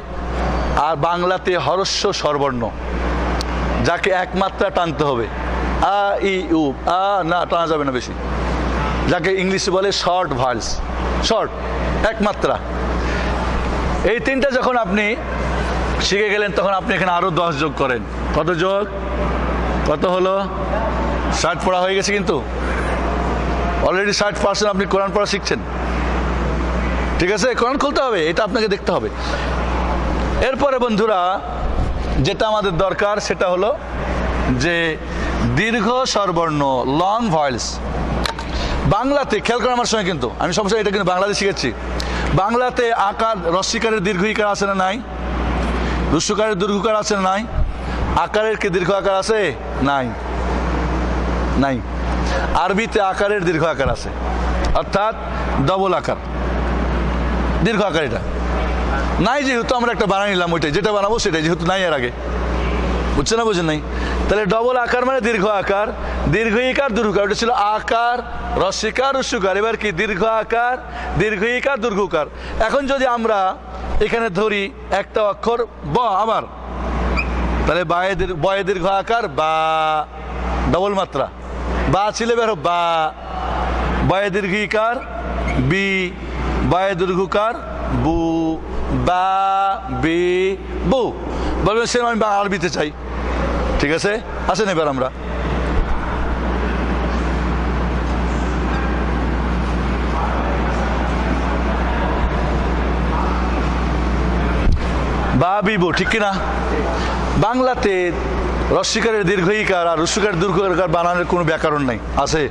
B: আর বাংলাতে হরস্ব স্বরবর্ণ, যাকে একমাত্রা টানতে হবে, আ ই উ, আ না টানা যাবে না বেশি, যাকে ইংলিশে বলে শর্ট ভয়েস, শর্ট একমাত্রা। এই তিনটা যখন আপনি শিখে গেলেন তখন আপনি এখানে আরো 10 যোগ করেন। কত যোগ? কত হলো? 60 পড়া হয়ে গেছে, কিন্তু অলরেডি 60% আপনি কোরআন পড়া শিখছেন। ঠিক আছে, কোরআন খুলতে হবে, এটা আপনাকে দেখতে হবে। এরপরে বন্ধুরা যেটা আমাদের দরকার সেটা হলো যে দীর্ঘ স্বরবর্ণ, লং ভয়েস। বাংলাতে খেয়াল করেন আমার সঙ্গে, কিন্তু আমি সবসময় এটা কিন্তু বাংলাতে শিখেছি। বাংলাতে আকার, রস্যিকারের দীর্ঘ ইকার আছে না নাই? রস্যকারের দীর্ঘকার আছে না নাই? আকারের কি দীর্ঘ আকার আছে? নাই, নাই। আরবিতে আকারের দীর্ঘ আকার আছে, অর্থাৎ ডবল আকার, দীর্ঘ আকার। এটা নাই যেহেতু আমরা একটা বানিয়ে নিলাম, ওইটাই যেটা বানাবো সেটাই, যেহেতু নাই এর আগে। বুঝছে না? বুঝেন নাই? তাহলে ডবল আকার মানে দীর্ঘ আকার, দীর্ঘ ইকার দীর্ঘকার, ওটা ছিল আকার, রস্যিকার রস্যকার। এবার কি দীর্ঘ আকার, দীর্ঘ ইকার দীর্ঘকার। এখন যদি আমরা এখানে ধরি একটা অক্ষর ব, আবার তাহলে বয়ে দীর্ঘ আকার বা, ডবল মাত্রা, বা ছিল বেরো বা, বয়ে দীর্ঘ ইকার বি, বয়ে দীর্ঘকার বু, বা বি বু। বলবেন সে আমি আরবিতে চাই, ঠিক আছে, আসেন এবার আমরা বা বিবু, ঠিক কিনা? বাংলাতে রস্যিকারের দীর্ঘ ইকার আর রস্যিকারের দীর্ঘ ইকার বানানোর কোনো ব্যাকরণ নাই, আছে?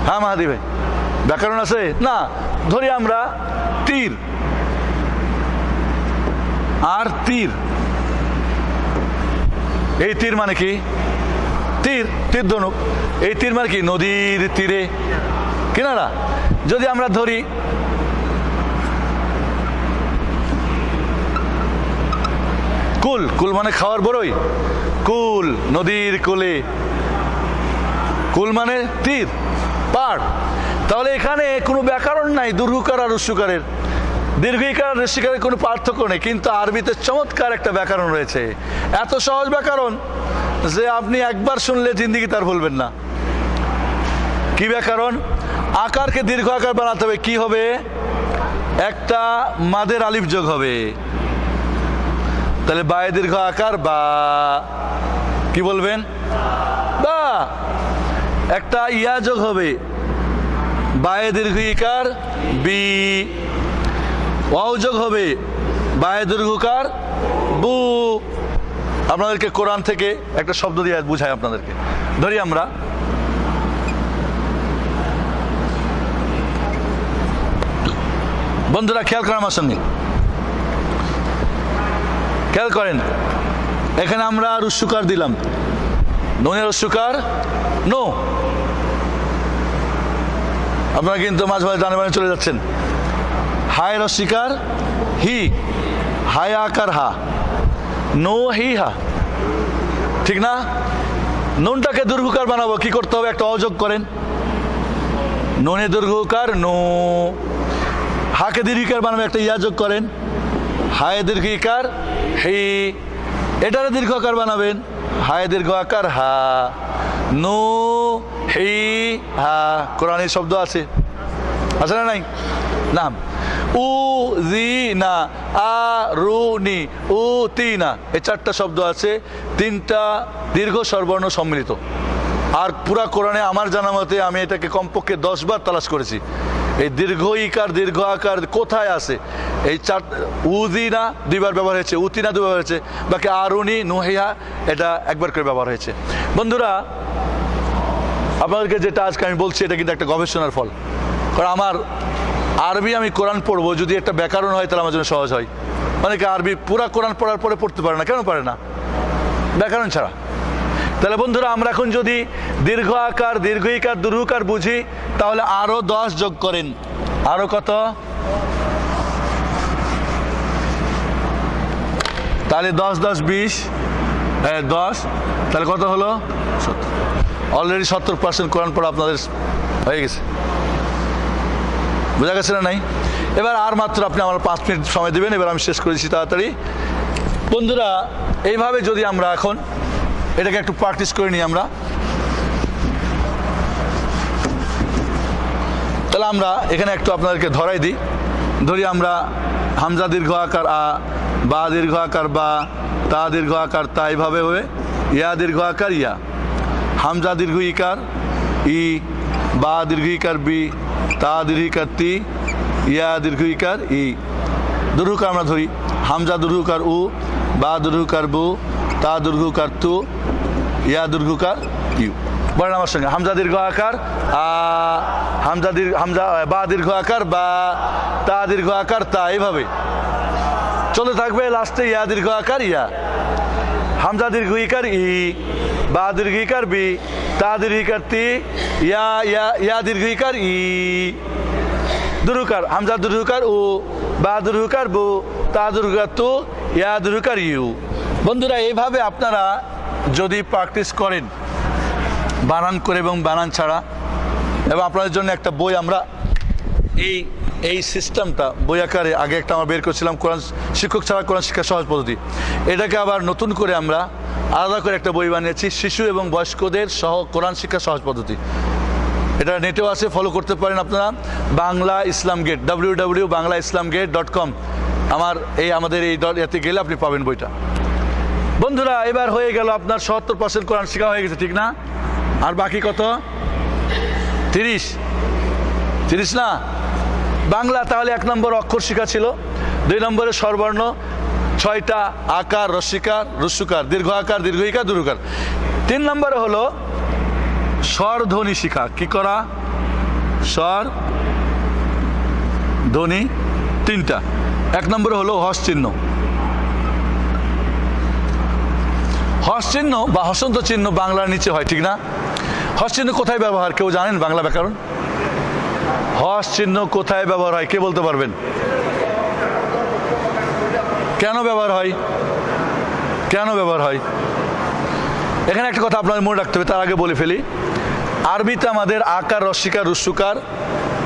B: হ্যাঁ মাহাদি ভাই, ব্যাকরণ আছে না? ধরি আমরা তীর আর তীর, এই তীর মানে কি? তীর, তীর ধনুক। এই তীর মানে কি? নদীর তীরে, কিনারা। যদি আমরা ধরি কুল, কুল মানে খাওয়ার বড়ই, কুল, নদীর কোলে, কুল মানে তীর, পাড়। তাহলে এখানে কোনো ব্যাকরণ নাই দীর্ঘকার আর রস্যকারের, দীর্ঘ ইকার আর রস্যিকারের কোনো পার্থক্য নেই, কিন্তু আরবিতে চমৎকার একটা ব্যাকরণ রয়েছে। এত সহজ ব্যাকরণ যে আপনি একবার শুনলে জিন্দিগি তার ভুলবেন না। কি ব্যাকরণ? আকারকে দীর্ঘ আকার বানাতে হবে, কি হবে? একটা মাদের আলিফ যোগ হবে, তাহলে বায়ে দীর্ঘ আকার বা, কি বলবেন? বা। একটা ইয়া যোগ হবে, বায়ে দীর্ঘ ইকার বি, ওয়াও যোগ হবে, বায়ে দীর্ঘকার বু। আপনাদেরকে কোরআন থেকে একটা শব্দ দিয়ে বুঝাই আপনাদেরকে। ধরি আমরা বন্ধুরা, খেয়াল করেন আমার সঙ্গে, খেয়াল করেন, এখানে আমরা রস্যকার দিলাম, নুনের রস্যকার নো। আপনারা কিন্তু মাঝে মাঝে ডানে বামে চলে যাচ্ছেন। হায় রস্যকার হি, হায় আকার হা, নো হি হা, ঠিক না? নুনটাকে দীর্ঘকার বানাবো, কি করতে হবে? একটা অযোগ করেন, নুনে দীর্ঘকার নো। হাকে দীর্ঘকার বানাবে, একটা ইয়া যোগ করেন, হায় দীর্ঘ ইকার হি। এটারে দীর্ঘ আকার বানাবেন, হায় দীর্ঘ আকার হা, নো হি হা। কোরআনের শব্দ আছে, আছে না নাই? নাম উ জি না, আ রু নি, উ তি না, এই 4টা শব্দ আছে, 3টা দীর্ঘ স্বরবর্ণ সম্মিলিত। আর পুরা কোরআনে আমার জানা মতে আমি এটাকে কমপক্ষে 10 বার তালাশ করেছি, এই দীর্ঘ ইকার দীর্ঘ আকার কোথায় আছে। এই 4, উদিনা 2 বার ব্যবহার হয়েছে, উতিনা 2 বার হয়েছে, বাকি আরুনি নুহিয়া এটা 1 বার করে ব্যবহার হয়েছে। বন্ধুরা, আপনাদেরকে যেটা আজকে আমি বলছি এটা কিন্তু একটা গবেষণার ফল। কারণ আমার আরবি, আমি কোরআন পড়বো, যদি একটা ব্যাকরণ হয় তাহলে আমার জন্য সহজ হয়। অনেকে আরবি পুরা কোরআন পড়ার পরে পড়তে পারে না, কেন পারে না? ব্যাকরণ ছাড়া। তাহলে বন্ধুরা, আমরা এখন যদি দীর্ঘ আকার দীর্ঘ ইকার দীর্ঘকার বুঝি, তাহলে আরো 10 যোগ করেন। আরো কত? তাহলে 10 10 20, 10, তাহলে কত হলো? 70। অলরেডি 70% কোরআন পড়া আপনাদের হয়ে গেছে। বোঝা গেছে না নাই? এবার আর মাত্র আপনি আমার 5 মিনিট সময় দেবেন, এবার আমি শেষ করেছি তাড়াতাড়ি। বন্ধুরা এইভাবে যদি আমরা এখন এটাকে একটু প্র্যাকটিস করে নিই আমরা, তাহলে আমরা এখানে একটু আপনাদেরকে ধরাই দিই। ধরি আমরা হামজা দীর্ঘ আকার আ, বা দীর্ঘ আকার বা, তা দীর্ঘ আকার তা, এইভাবে হয়ে ইয়া দীর্ঘ আকার ইয়া, হামজা দীর্ঘ ইকার ই, বা দীর্ঘ ইকার বি, তা দীর্ঘ ইকার তি, ইয়া দীর্ঘ ইকার ই। দীর্ঘকার আমরা ধরি হামজা দীর্ঘকার উ, বা দীর্ঘকার বু, তা দীর্ঘকার তু, ইয়া দীর্ঘকার ইউ। বলেন আমার সঙ্গে, হামজা দীর্ঘ আকার আ, হামজা বা দীর্ঘ আকার বা, তা দীর্ঘ আকার তা, এইভাবে চলতে থাকবে। লাস্টে ইয়া দীর্ঘ আকার ইয়া, হামজা দীর্ঘ ইকার ই, বা দীর্ঘ ইকার বি, তা দীর্ঘ ইকার তি, ইয়া ইয়া ইয়া দীর্ঘ ইকার ই। দীর্ঘকার হামজা দীর্ঘকার উ, বা দীর্ঘকার বু, তা দীর্ঘকার তু, ইয়া দীর্ঘকার ইউ। বন্ধুরা এইভাবে আপনারা যদি প্র্যাকটিস করেন বানান করে এবং বানান ছাড়া, এবং আপনাদের জন্য একটা বই আমরা এই সিস্টেমটা বই আকারে আগে একটা আমরা বের করছিলাম, কোরআন শিক্ষক ছাড়া কোরআন শিক্ষা সহজ পদ্ধতি। এটাকে আবার নতুন করে আমরা আলাদা করে একটা বই বানিয়েছি, শিশু এবং বয়স্কদের সহ কোরআন শিক্ষা সহজ পদ্ধতি। এটা নেটেও আছে, ফলো করতে পারেন আপনারা। বাংলা ইসলাম গেট www.banglaislamgate.com আমাদের এই এতে গেলে আপনি পাবেন বইটা। বন্ধুরা এবার হয়ে গেল আপনার ৭০% কোরআন শেখা হয়ে গেছে, ঠিক না? আর বাকি কত? ৩০ না? বাংলা তাহলে ১ নম্বর অক্ষর শিখা ছিল, ২ নম্বরে স্বরবর্ণ ৬টা, আকার, রস্বীকার, রস্যকার, দীর্ঘ আকার, দীর্ঘ ইকার, দীর্ঘকার। ৩ নম্বরে হলো স্বর ধ্বনি শিখা। কি করা? স্বর ধ্বনি ৩টা। ১ নম্বরে হলো হস চিহ্ন। হস চিহ্ন বা হসন্ত চিহ্ন বাংলার নিচে হয়, ঠিক না? হস চিহ্ন কোথায় ব্যবহার কেউ জানেন? বাংলা ব্যাকরণ হস চিহ্ন কোথায় ব্যবহার হয় কে বলতে পারবেন? কেন ব্যবহার হয়? কেন ব্যবহার হয়? এখানে একটা কথা আপনাদের মনে রাখতে হবে, তার আগে বলে ফেলি। আরবিতে আমাদের আকার, রস্বীকার, রস্যকার,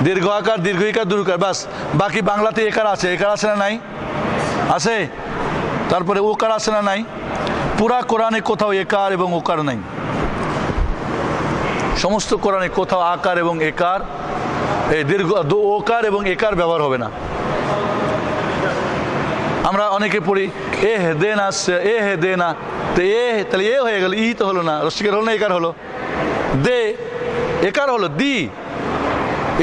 B: দীর্ঘ আকার, দীর্ঘ ইকার, দীর্ঘকার, বাস। বাকি বাংলাতে একার আছে, একার আছে না নাই? আছে। তারপরে ওকার আছে না নাই? পুরা কোরআনে কোথাও একার এবং ওকার নাই। সমস্ত কোরআনে কোথাও আকার এবং একার, দীর্ঘ ওকার এবং একার ব্যবহার হবে না। আমরা অনেকে পড়ি এ হে দে না, এ হে দে না, তো তাহলে এ হয়ে গেল, ই তো হলো না, রস্বীকার হলো না, একার হলো। দে একার হলো, দি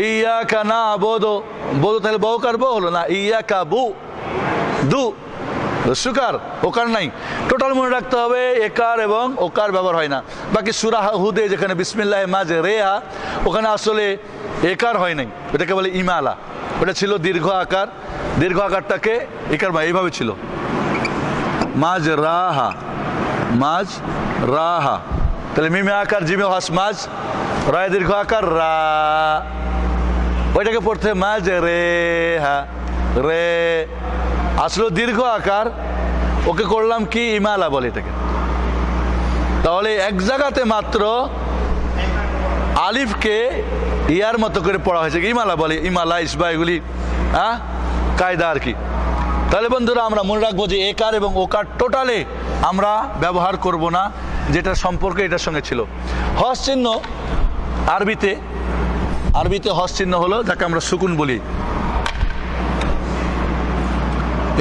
B: ইয়া কা না বোধো, বোধো তাহলে বউকার বউ হলো না, ইয়া কা বু, দু রস্যকার, ওকার নাই। টোটাল মনে রাখতে হবে একার এবং ওকার ব্যবহার হয় না। বাকি সূরা হুদে যেখানে বিসমিল্লাহ মাঝে রেহা, ওখানে আসলে একার হয় নাই, এটাকে বলে ইমালা। ওটা ছিল দীর্ঘ আকার, দীর্ঘ আকারটাকে একার এইভাবে ছিল, মাঝ রাহা, মাঝ রাহা। তাহলে মিমে আকার, জিমে হাস মাঝ, রায় দীর্ঘ আকার রা, ওইটাকে পড়তে মাঝ রে হা রে, আসলে দীর্ঘ আকার, ওকে করলাম কি ইমালা বলে এটাকে। তাহলে এক জায়গাতে মাত্র আলিফকে ইয়ার মতো করে পড়া হয়েছে, ইমালা বলে, ইমালা, ইসবা, এগুলি কায়দা আর কি। তাহলে বন্ধুরা আমরা মনে রাখবো যে একার এবং ওকার টোটালে আমরা ব্যবহার করব না, যেটা সম্পর্কে এটার সঙ্গে ছিল। হস চিহ্ন আরবিতে হস চিহ্ন হলো যাকে আমরা সুকুন বলি।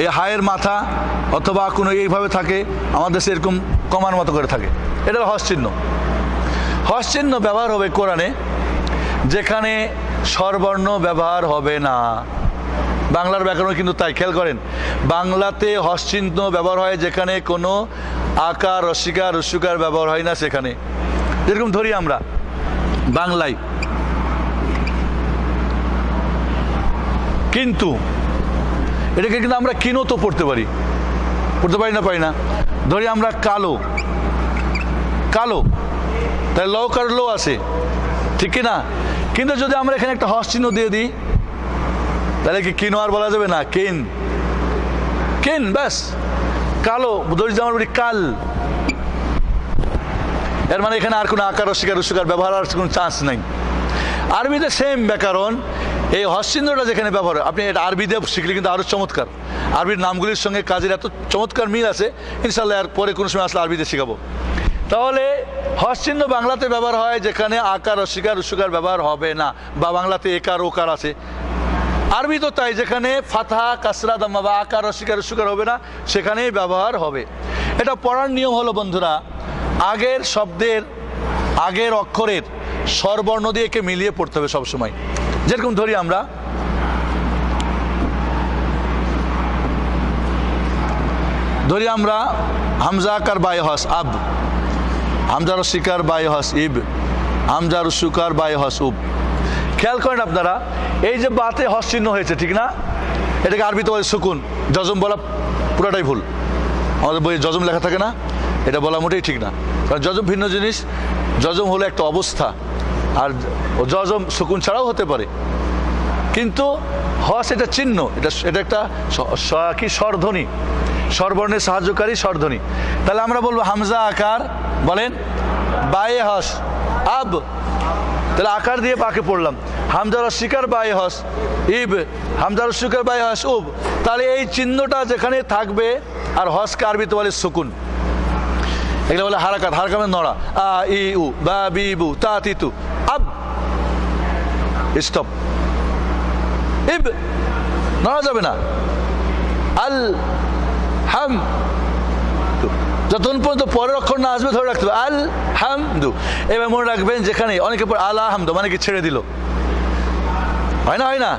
B: এই হায়ের মাথা অথবা কোনো এইভাবে থাকে, আমাদের দেশে এরকম কমার মতো করে থাকে, এটা হস চিহ্ন। হস চিহ্ন ব্যবহার হবে কোরআনে যেখানে স্বরবর্ণ ব্যবহার হবে না। বাংলার ব্যাকরণ কিন্তু তাই, খেয়াল করেন, বাংলাতে হস চিহ্ন ব্যবহার হয় যেখানে কোনো আকার, রস্বীকার, রস্যকার ব্যবহার হয় না সেখানে। যেরকম ধরি আমরা বাংলায় কিন্তু, এটাকে কিন্তু আমরা কিনো তো পড়তে পারি না, পারি না। ধরি আমরা কালো, কালো, তাই লৌকার লো আছে, ঠিক কি না? কিন্তু যদি আমরা এখানে একটা হস চিহ্ন দিয়ে দিই তাহলে কি কিনো আর বলা যাবে না? কিন, ব্যাস। কালো ধরি যে আমরা বলি কাল, এর মানে এখানে আর কোনো আকার, রস্বীকার, রস্যকার ব্যবহার আর কোনো চান্স নাই। আরবিতে সেম ব্যাকরণ, এই হস চিহ্নটা যেখানে ব্যবহার হয়, আপনি এটা আরবিতে শিখলে কিন্তু আরও চমৎকার। আরবির নামগুলির সঙ্গে কাজের এত চমৎকার মিল আছে, ইনশাল্লাহ আর পরে কোনো সময় আসলে আরবিতে শেখাবো। তাহলে হস চিহ্ন বাংলাতে ব্যবহার হয় যেখানে আকার অস্বীকার উস্বীকার ব্যবহার হবে না, বা বাংলাতে একার ওকার আছে। আরবি তো তাই, যেখানে ফাতহা কাসরা দাম্মা বা আকার অস্বীকার উস্বীকার হবে না সেখানেই ব্যবহার হবে। এটা পড়ার নিয়ম হলো বন্ধুরা, আগের শব্দের আগের অক্ষরের স্বরবর্ণ দিয়ে একে মিলিয়ে পড়তে হবে সবসময়। যেরকম ধরি আমরা হামজা আকার বাই হস আব, হামজার শিকার বাই হস ইব, হামজার সুকার বাই হস উব। খেয়াল করেন আপনারা, এই যে বাতে হস চিহ্ন হয়েছে ঠিক না, এটাকে আরবিতে বলে সুকুন। জজম বলা পুরাটাই ভুল, আমাদের বইয়ে জজম লেখা থাকে না, এটা বলা মোটেই ঠিক না। কারণ জজম ভিন্ন জিনিস, জজম হলো একটা অবস্থা, আর জজম সুকুন ছাড়াও হতে পারে। কিন্তু হস এটা চিহ্ন, এটা একটা কি স্বরধ্বনি, স্বরবর্ণের সাহায্যকারী স্বরধ্বনি। তাহলে আমরা বলবো হামজা আকার বলেন বায়ে হস আব, তাহলে আকার দিয়ে পাকে পড়লাম। হামজার শিকার বায়ে হস ইব, হামজার শিকার বায়ে হস উব। তাহলে এই চিহ্নটা যেখানে থাকবে, আর হসকে আরবিতে বলে সুকুন, এগুলো বলে হারাকাত, হারাকাতের নড়া। আ ই উ বা বি বু তা তিতু আব, স্টপ। ইব নড়া যাবে না। আল হাম, যতক্ষণ পর্যন্ত পরের অক্ষর না আসবে ধরে রাখতে হবে আল হামদু। এবার মনে রাখবেন, যেখানে অনেকে পর আল্লাহ হামদু মানে কি ছেড়ে দিল, হয় না, হয় না।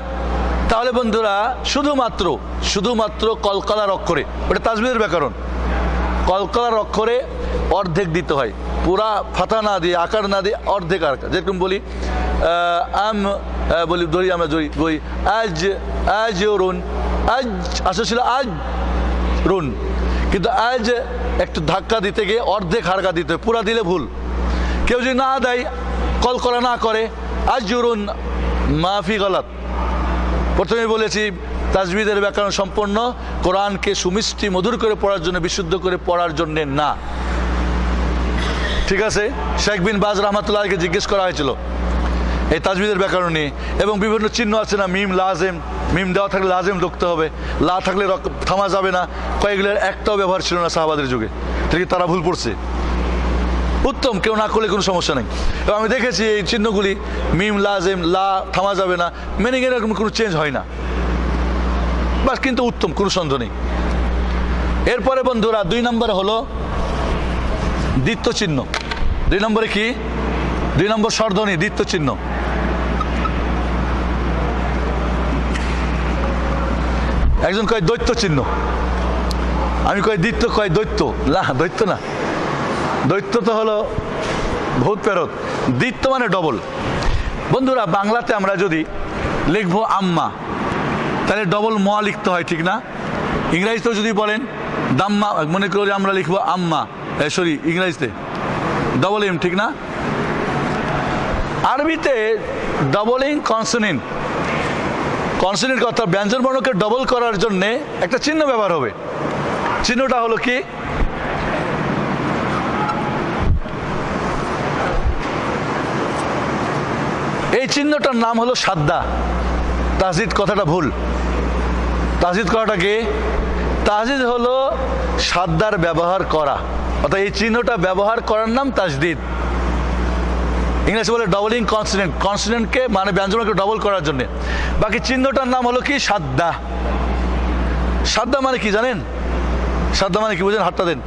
B: তাহলে বন্ধুরা শুধুমাত্র কলকলার অক্ষরে, ওটা তাজবিদের ব্যাকরণ, কলকলার অক্ষরে অর্ধেক দিতে হয়, পুরা ফাতা না দিয়ে আকার না দিয়ে অর্ধেক আকার। যেরকম বলি বলি ধরি আমরা বলি আজ রুন, আজ আসলে ছিল আজ রুন, কিন্তু আজ একটু ধাক্কা দিতে গিয়ে অর্ধেক হারকা দিতে হয়, পুরা দিলে ভুল। কেউ যদি না দেয়, কলকলা না করে, আজ রুন মাফি গলত। প্রথমে বলেছি তাজবিদের ব্যাকরণ সম্পন্ন, কোরআনকে সুমিষ্টি মধুর করে পড়ার জন্য, বিশুদ্ধ করে পড়ার জন্যে না। ঠিক আছে, শেখ বিন বাজ রহমাতুল্লাহকে জিজ্ঞেস করা হয়েছিল এই তাজবিদের ব্যাকরণ নিয়ে, এবং বিভিন্ন চিহ্ন আছে না, মিম লাজেম, মিম দেওয়া থাকলে লাজেম ঢুকতে হবে, লা থাকলে থামা যাবে না, কয়েকগুলোর একটাও ব্যবহার ছিল না সাহাবাদের যুগে, ঠিক তারা ভুল পড়ছে। উত্তম, কেউ না করলে কোনো সমস্যা নেই। এবং আমি দেখেছি এই চিহ্নগুলি মিম লাজেম লা থামা যাবে না, মিনিং এরকম কোনো চেঞ্জ হয় না, বাস কিন্তু উত্তম, কোনো সন্দেহ নেই। এরপরে বন্ধুরা 2 নম্বরে হলো দ্বিত্ব চিহ্ন। 2 নম্বরে কি? 2 নম্বর স্বরধ্বনি, দ্বিত্ব চিহ্ন। একজন কয় দৈত্য চিহ্ন, আমি কয় দ্বিত্ব, কয় দৈত্য না, দৈত্য না, দৈত্য তো হলো ভূত প্রেরত, দ্বিত্ব মানে ডবল। বন্ধুরা বাংলাতে আমরা যদি লিখবো আম্মা, তাহলে ডবল ম লিখতে হয় ঠিক না? ইংরেজিতেও যদি বলেন দাম্মা, মনে করি আমরা লিখবো আম্মা, সরি ইংরেজিতে ডবল এম, ঠিক না? আরবিতে ডবলিং কনসোনেন্ট, কনসোনেন্ট কথা ব্যঞ্জন বর্ণকে ডবল করার জন্য একটা চিহ্ন ব্যবহার হবে। চিহ্নটা হলো কি? এই চিহ্নটার নাম হলো সাদ্দা। তাজদিদ কথাটা ভুল, তাজদিদ কথাটা কি? তাজদিদ হলো সাদ্দার ব্যবহার করা, অর্থাৎ এই চিহ্নটা ব্যবহার করার নাম তাজদিদ। ইংরেজি বলে ডবলিং কনসোনেন্ট, কনসোনেন্টকে মানে ব্যঞ্জনকে ডবল করার জন্য। বাকি চিহ্নটার নাম হলো কি? সাদ্দা। সাদ্দা মানে কি জানেন? সাদ্দা মানে কি বুঝেন? হাতটা দেন,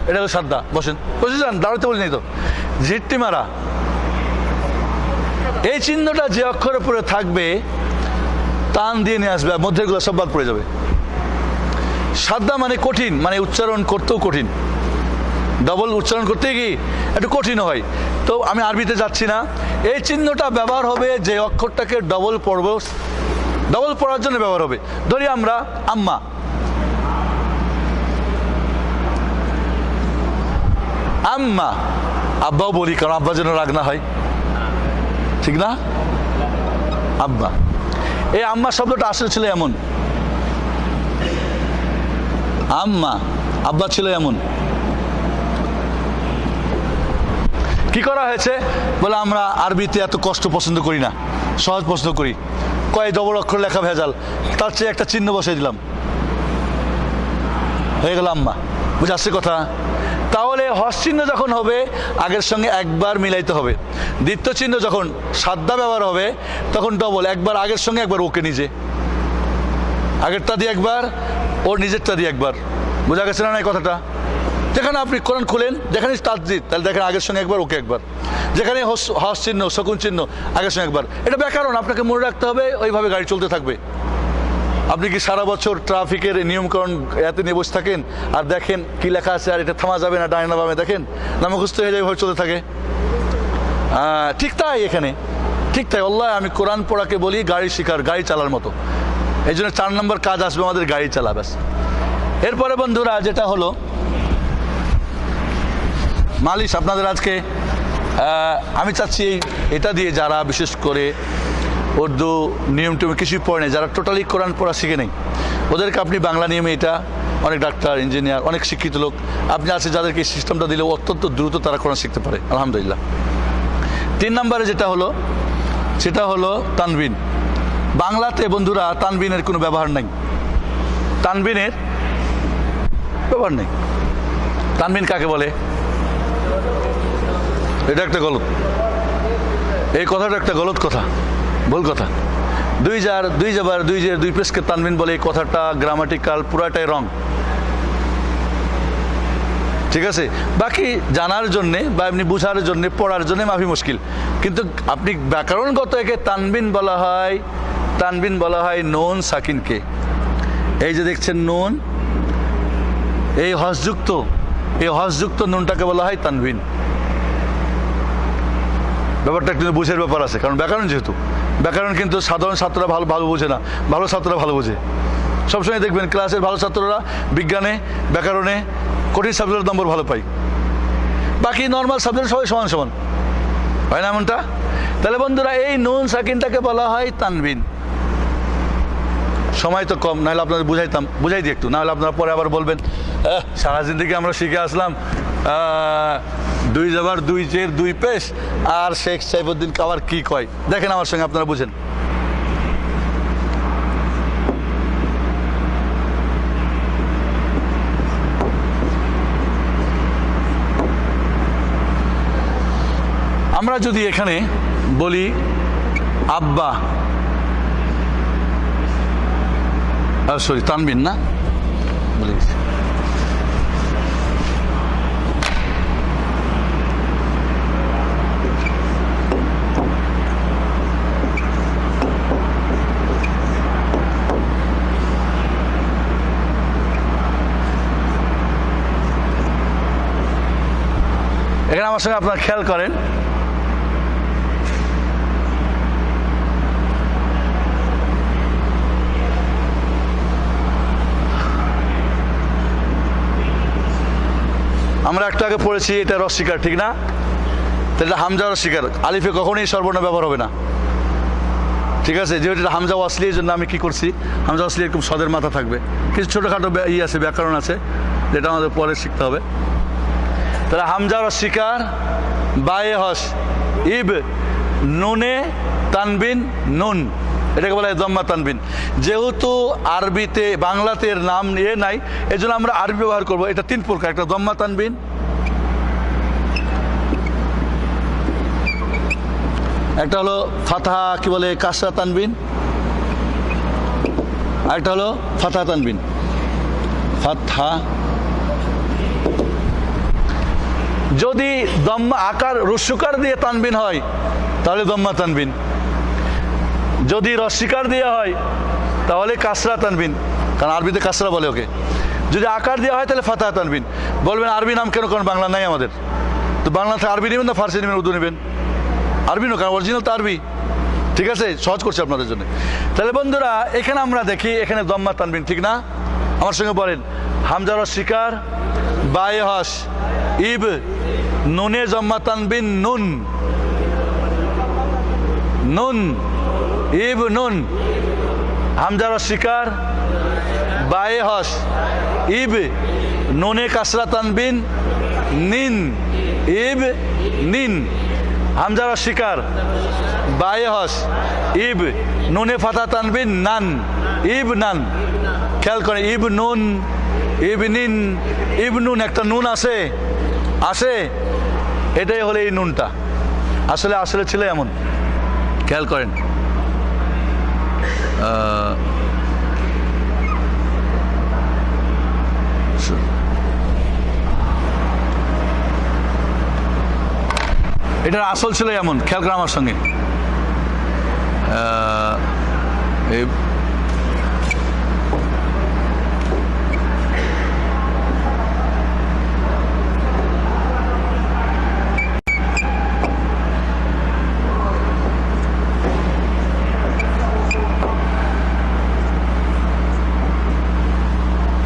B: এটা হলো সাদ্দা। বসেন, বসে যান, দাঁড়াতে বলি নাই তো। ঝিট্টি মারা, এই চিহ্নটা যে অক্ষরের উপরে থাকবে টান দিয়ে নিয়ে আসবে, মধ্যের গুলো সব বাদ পড়ে যাবে। সাদ্দা মানে কঠিন, মানে উচ্চারণ করতেও কঠিন, ডবল উচ্চারণ করতে কি একটু কঠিন হয়। তো আমি আরবিতে যাচ্ছি না, এই চিহ্নটা ব্যবহার হবে যে অক্ষরটাকে ডবল পড়ব, ডবল পড়ার জন্য ব্যবহার হবে। ধরি আমরা আম্মা, আম্মা, আব্বাও বলি কারণ আব্বা যেন রাগ না হয়, ঠিক না? আব্বা, এই আম্মা শব্দটা আসলে ছিল এমন, আম্মা আব্বা ছিল এমন, কি করা হয়েছে? বলে আমরা আরবিতে এত কষ্ট পছন্দ করি না, সহজ পছন্দ করি, কয় ডবল অক্ষর লেখা ভেজাল, তার চেয়ে একটা চিহ্ন বসিয়ে দিলাম, হয়ে গেল আম্মা। বুঝে আসছে কথা? তাহলে হস চিহ্ন যখন হবে আগের সঙ্গে একবার মিলাইতে হবে। দ্বিতীয় চিহ্ন যখন সাদ্দা ব্যবহার হবে তখন ডবল, একবার আগের সঙ্গে একবার ওকে নিজে, আগেরটা দিয়ে একবার ওর নিজেরটা দিয়ে একবার। বোঝা গেছে না এই কথাটা? যেখানে আপনি কোরআন খুলেন, যেখানে তাসদিদ, তাহলে দেখেন আগের সঙ্গে একবার ওকে একবার, যেখানে হস চিহ্ন শকুন চিহ্ন আগের সঙ্গে একবার। এটা ব্যাকরণ, আপনাকে মনে রাখতে হবে, ওইভাবে গাড়ি চলতে থাকবে। আপনি কি সারা বছর ট্রাফিকের নিয়মকরণ এতে নিয়ে বসে থাকেন আর দেখেন কি লেখা আছে আর এটা থামা যাবে না, ডানে না বামে দেখেন, না মুখস্থ হয়ে যায়, এভাবে চলতে থাকে? ঠিক তাই এখানে, ঠিক তাই। আল্লাহ, আমি কোরআন পড়াকে বলি গাড়ি শিখার, গাড়ি চালার মতো। এই জন্য 4 নম্বর কাজ আসবে আমাদের, গাড়ি চালা, ব্যাস। এরপরে বন্ধুরা যেটা হলো মালিশ। আপনাদের আজকে আমি চাচ্ছি এটা দিয়ে যারা বিশেষ করে উর্দু নিয়ম টিয়ম কিছুই পড়ে নেই, যারা টোটালি কোরআন পড়া শিখে নেই, ওদেরকে আপনি বাংলা নিয়মে, এটা অনেক ডাক্তার, ইঞ্জিনিয়ার, অনেক শিক্ষিত লোক আপনি আছে যাদেরকে এই সিস্টেমটা দিলে অত্যন্ত দ্রুত তারা কোরআন শিখতে পারে, আলহামদুলিল্লাহ। 3 নম্বরে যেটা হলো সেটা হলো তানবিন। বাংলাতে বন্ধুরা তানবিনের কোনো ব্যবহার নেই, তানবিনের ব্যবহার নেই। তানবিন কাকে বলে? এটা একটা গলত, এই কথাটা একটা গলত কথা, ভুল কথা। দুই জাবার দুই পেশকে তানবিন বলে, এই কথাটা গ্রামাটিক্যাল পুরাটাই রং, ঠিক আছে? বাকি জানার জন্যে বা এমনি বুঝার জন্যে, পড়ার জন্যে মাফি মুশকিল, কিন্তু আপনি ব্যাকরণগত একে তানবিন বলা হয়, তানবিন বলা হয় নুন সাকিনকে। এই যে দেখছেন নুন, এই হসযুক্ত নুনটাকে বলা হয় তানবিন। ব্যাপারটা একটু বুঝের ব্যাপার আছে, কারণ ব্যাকরণ যেহেতু, ব্যাকরণ কিন্তু সাধারণ ছাত্ররা ভালো বোঝে না, ভালো ছাত্ররা ভালো বোঝে। সবসময় দেখবেন ক্লাসের ভালো ছাত্ররা বিজ্ঞানে, ব্যাকরণে, কঠিন সাবজেক্টের নম্বর ভালো পাই, বাকি নর্মাল সাবজেক্ট সবাই সমান সমান, হয় না এমনটা? তাহলে বন্ধুরা এই নুন সাকিনটাকে বলা হয় তানবিন। সময় তো কম, নাহলে আপনাদের বুঝাই দিই একটু, নাহলে আপনারা পরে আবার বলবেন সারা জিন্দেগি আমরা শিখে আসলাম 2 জাবার 2 জের 2 পেশ, আর শেখ সাইফুদ্দিন কাবার কি কয়। দেখেন আমার সঙ্গে, আপনারা বুঝেন। আমরা যদি এখানে বলি আব্বা, সরি তানবিন না, বলে গেছি। এখানে আমার সঙ্গে আপনারা খেয়াল করেন, আমরা একটু আগে পড়েছি এটা রস্বীকার, ঠিক না? তাহলে হামজা রস্বীকার, আলিফে কখনোই সর্বর্ণ ব্যবহার হবে না, ঠিক আছে? যেহেতু এটা হামজা ওয়াসলি, এর জন্য আমি কি করছি, হামজা ওয়াসলি এরকম সদের মাথা থাকবে, কিছু ছোটোখাটো আছে, ব্যাকরণ আছে, যেটা আমাদের পরে শিখতে হবে। তাহলে হামজা রস্বীকার, বায়ে হস, ইব, নুনে তানবিন, নুন, এটাকে বলা হয় দম্মা তানবিন। যেহেতু আরবিতে, বাংলাতে এর নাম নাই, এই জন্য আমরা আরবি ব্যবহার করবো। এটা 3 প্রকার, একটা দম্মা তানবিন, একটা হলো ফাতহা, কি বলে, কাসরা তানবিন, আরেকটা হলো ফাতহা তানবিন, ফাতহা। যদি দম্মা আকার রস্যকার দিয়ে তানবিন হয় তাহলে দম্মা তানবিন, যদি রস্যিকার দিয়ে হয় তাহলে কাসরা তানবিন, কারণ আরবিতে কাসরা বলে ওকে। যদি আকার দেওয়া হয় তাহলে ফাতহা তানবিন। বলবেন আরবি নাম কেন, কারণ বাংলা নাই আমাদের, তো বাংলাতে আরবি নেবেন না ফার্সি নেবেন, উর্দু নেবেন? আরবি নো, কারণ অরিজিনাল তো আরবি, ঠিক আছে? সহজ করছে আপনাদের জন্য। তাহলে বন্ধুরা এখানে আমরা দেখি, এখানে দম্মা তানবিন, ঠিক না? আমার সঙ্গে বলেন, হামজা রস্যিকার, বায়ে হস, ইব, নুনে জম্মা তানবিন, নুন, নুন, ইব, নুন, হামজা রস্যিকার, বায়ে হস ইব, নুনে কাসরা তানবিন নিন, ইব নিন। হামজা রস্বীকার বায়ে হস ইব, নুনে ফাতা তানবিন নান, ইব নান। খেয়াল করে ইব নুন, ইব নিন, ইব নুন, একটা নুন আছে, আসে, এটাই হলো এই নুনটা। আসলে আসলে ছিল এমন, খেয়াল করেন। এটার আসল ছিল এমন, খেয়াল করে আমার সঙ্গে।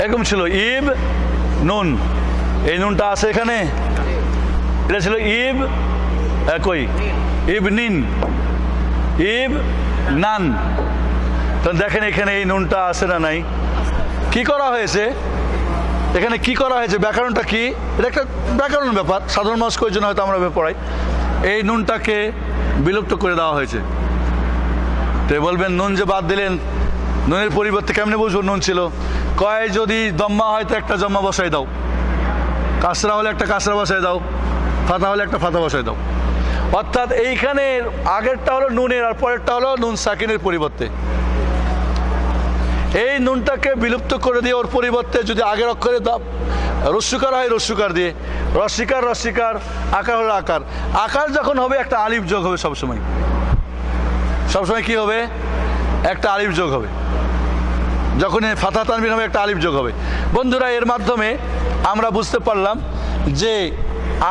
B: এরকম ছিল ইব নুন, এই নুনটা আছে এখানে, এটা ছিল ইব কই ইব নিন, ইব নান। তো দেখেন এখানে এই নুনটা আছে না নাই? কি করা হয়েছে এখানে, কি করা হয়েছে, ব্যাকরণটা কি? এটা একটা ব্যাকরণ ব্যাপার, সাধারণ মানুষকে ওই জন্য হয়তো আমরা পড়াই। এই নুনটাকে বিলুপ্ত করে দেওয়া হয়েছে। তো বলবেন নুন যে বাদ দিলেন, নুনের পরিবর্তে কেমনে বুঝবো নুন ছিল? কয় যদি দম্মা হয় তো একটা জম্মা বসাই দাও, কাসরা হলে একটা কাসরা বসাই দাও, ফাতা হলে একটা ফাতা বসাই দাও। অর্থাৎ এইখানে আগেরটা হলো নুনের আর পরেরটা হলো নুন সাকিনের পরিবর্তে। এই নুনটাকে বিলুপ্ত করে দিয়ে ওর পরিবর্তে যদি আগের অক্ষরে রস্যকার হয় রস্যকার দিয়ে, রস্যিকার রস্যিকার, আকার হলো আকার। আকার যখন হবে একটা আলিফ যোগ হবে সবসময়, সবসময় কি হবে? একটা আলিফ যোগ হবে। যখন ফাতা তানবিন হবে একটা আলিফ যোগ হবে। বন্ধুরা, এর মাধ্যমে আমরা বুঝতে পারলাম যে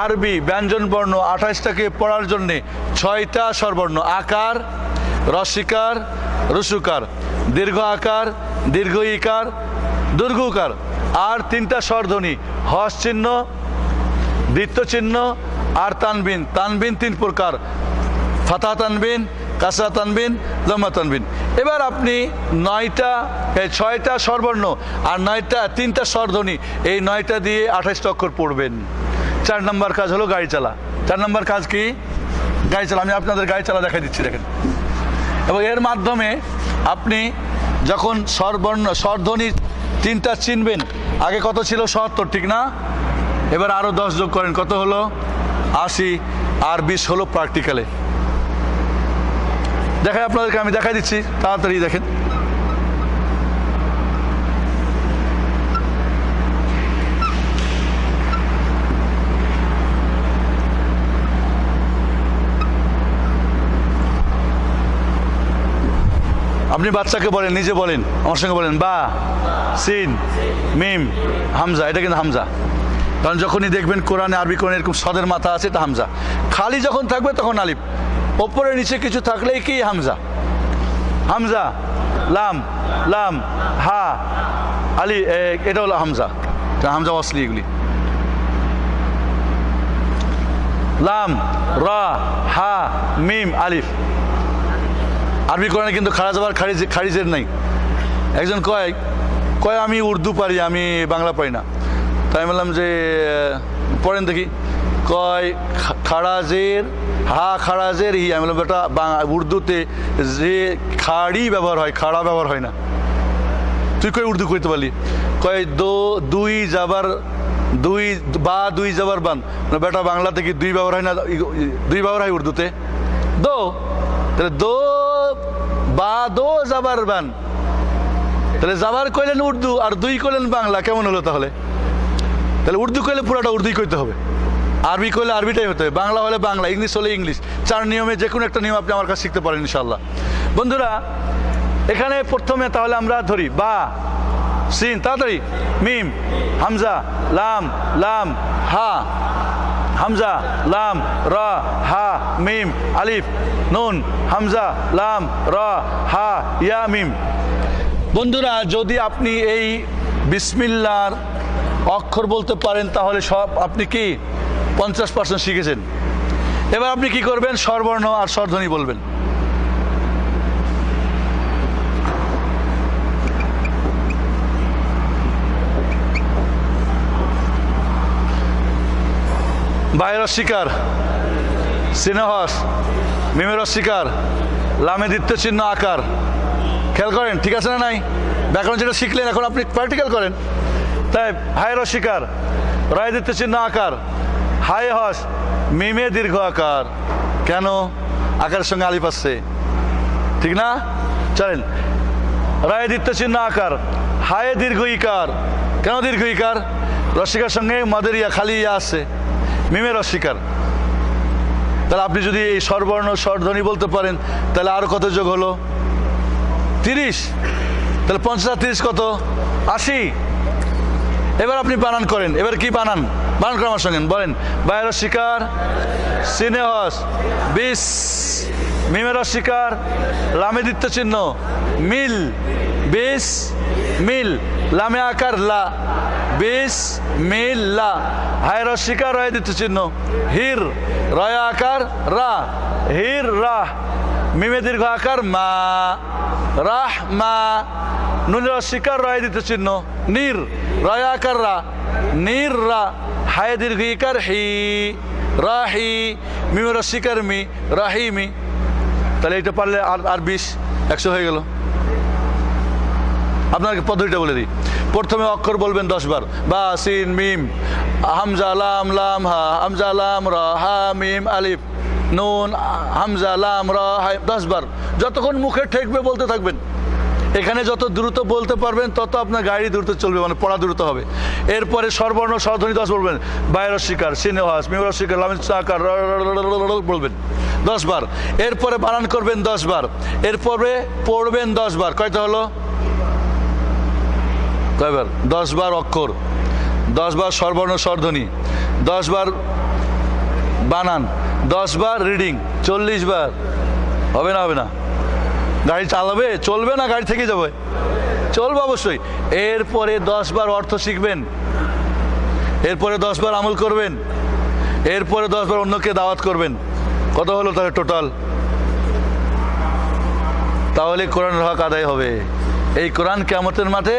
B: আরবি ব্যঞ্জন বর্ণ 28টাকে পড়ার জন্যে 6টা স্বরবর্ণ, আকার, রস্যিকার, রুসুকার, দীর্ঘ আকার, দীর্ঘ ইকার, দীর্ঘ উকার, আর 3টা স্বরধ্বনি, হস চিহ্ন, দ্বিত্ব চিহ্ন আর তানবিন। তানবিন 3 প্রকার, ফাতা তানবিন, কাসরা তানবিন, জম্মা তানবিন। এবার আপনি 6টা স্বরবর্ণ আর 3টা স্বরধ্বনি, এই 9টা দিয়ে 28টা অক্ষর পড়বেন। 4 নম্বর কাজ হলো গাড়ি চালা। 4 নম্বর কাজ কি? গাড়ি চালা। আমি আপনাদের গাড়ি চালা দেখাই দিচ্ছি, দেখেন। এবং এর মাধ্যমে আপনি যখন স্বরবর্ণ স্বরধ্বনি 3টা চিনবেন, আগে কত ছিল? 70, ঠিক না? এবার আরও 10 যোগ করেন, কত হলো? 80, আর 20 হলো প্র্যাকটিক্যালে। দেখাই আপনাদেরকে, আমি দেখাই দিচ্ছি, তাড়াতাড়ি দেখেন। আপনি বাচ্চাকে বলেন, নিজে বলেন, আমার সঙ্গে বলেন, বা, সিন, মিম, হামজা। এটা কিন্তু হামজা, কারণ যখনই দেখবেন কোরআনে, আরবি কোরআনে এরকম সদের মাথা আছে, এটা হামজা। খালি যখন থাকবে তখন আলিফ, ওপরে নিচে কিছু থাকলেই কি হামজা। হামজা, লাম, লাম, হা, আলি, এটা হলো হামজা। হামজা অসলি এগুলি। লাম, রা, হা, মিম, আলিফ। আরবি কোরআনে কিন্তু খারাজ আবার খারিজের নাই। একজন কয় আমি উর্দু পারি, আমি বাংলা পারি না। তাই আমি বললাম যে পড়েন দেখি। কয় খারাজের, হা খারাজের ই। আমি বললাম বেটা উর্দুতে যে খাড়ি ব্যবহার হয়, খাড়া ব্যবহার হয় না। তুই কই উর্দু করতে পারলি? কয় দুই যাবার দুই, বা দুই যাবার বান। বেটা বাংলাতে কি দুই ব্যবহার হয় না? দুই ব্যবহার হয় উর্দুতে। তাহলে বা দো যাবার বান, তাহলে যাবার কইলেন উর্দু আর দুই কইলেন বাংলা, কেমন হলো তাহলে? তাহলে উর্দু কইলে পুরাটা উর্দুই কইতে হবে, আরবি কইলে আরবিটাই হতে হবে, বাংলা হলে বাংলা, ইংলিশ হলে ইংলিশ। 4 নিয়মে যে কোনো একটা নিয়ম আপনি আমার কাছে শিখতে পারেন ইনশাআল্লাহ। বন্ধুরা, এখানে প্রথমে তাহলে আমরা ধরি বা, সিন, তাড়াতাড়ি, মিম, হামজা, লাম, লাম, হা, হামজা, লাম, রা, হা, মিম, আলিফ, নুন, হামজা, লাম, রা, হা, ইয়া, মিম। বন্ধুরা, যদি আপনি এই বিসমিল্লাহর অক্ষর বলতে পারেন তাহলে সব আপনি কি 50% শিখেছেন। এবার আপনি কি করবেন? স্বরবর্ণ আর স্বরধ্বনি বলবেন। বায়ের অস্বীকার, সিনেহস, মিমের অস্বীকার, লামে দ্বিতীয় চিহ্ন আকার। খেয়াল করেন, ঠিক আছে না নাই? ব্যাকরণ যেটা শিখলেন এখন আপনি প্র্যাকটিক্যাল করেন। তাই হায়ের অস্বীকার, রয় দ্বিতীয় চিহ্ন আকার, হায় হস, মিমে দীর্ঘ আকার। কেন? আকারের সঙ্গে আলিফ আসছে, ঠিক না? চলেন, রায় দ্বিতীয় চিহ্ন আকার, হায়ে দীর্ঘ ইকার। কেন দীর্ঘ ইকার? রস্বীকার সঙ্গে মাদের ইয়া, খালি ইয়া আসছে, মিমের অস্বীকার। তাহলে আপনি যদি এই স্বরবর্ণ স্বরধ্বনি বলতে পারেন তাহলে আরো কত যোগ হলো? 30। তাহলে 50 আর 30 কত? 80। এবার আপনি বানান করেন। এবার কি বানান? বানান করেন আমার সঙ্গে, বলেন। বায়ের অস্বীকার, সিনেহস, বিশ, মিমের অস্বীকার, লামে দ্বিতীয় চিহ্ন, মিল, বিশ মিল, লামে আকার লা, বিশ মিল লা, হায়ের অস্বীকার, রয় দ্বিতীয় চিহ্ন, হির, রয় আকার রা, হির রাহ, মিমে দীর্ঘ আকার মা, রাহ মা, নুনের অস্বীকার, রয় দ্বিতীয় চিহ্ন, নির, রয় আকার রা, নির রা, হায়ে দীর্ঘ ইকার হি, রাহি, মিমের অস্বীকার মি, রাহিমি। তাহলে এটা পারলে আর 20, 100 হয়ে গেল। আপনাকে পদ্ধতিটা বলে দিই। প্রথমে অক্ষর বলবেন 10 বার, বা সিন মিম, হামজা লাম, লাম হা, হামজা লাম রা, হা মিম আলিফ, নুন, হামজা লাম রা, হা, 10 বার। যতক্ষণ মুখে ঠেকবে বলতে থাকবেন। এখানে যত দ্রুত বলতে পারবেন তত আপনার গাড়ি দ্রুত চলবে, মানে পড়া দ্রুত হবে। এরপরে স্বরবর্ণ স্বরধ্বনি 10 বলবেন, বায়ের অস্বীকার, সিনেহাস, মিমের অস্বীকার, লামের আকার বলবেন 10 বার। এরপরে বানান করবেন 10 বার। এরপরে পড়বেন 10 বার। কয়টা হলো? কয়বার? 10 বার অক্ষর, 10 বার স্বরবর্ণ স্বরধ্বনি, 10 বার বানান, 10 বার রিডিং, 40 বার। হবে না? হবে না? গাড়ি চালাবে, চলবে না গাড়ি থেকে যাবে? চলবে অবশ্যই। এরপরে 10 বার অর্থ শিখবেন, এরপরে 10 বার আমল করবেন, এরপরে 10 বার অন্যকে দাওয়াত করবেন। কত হলো তাহলে টোটাল? তাহলে কোরআনের হক আদায় হবে। এই কোরআন কিয়ামতের মাঠে,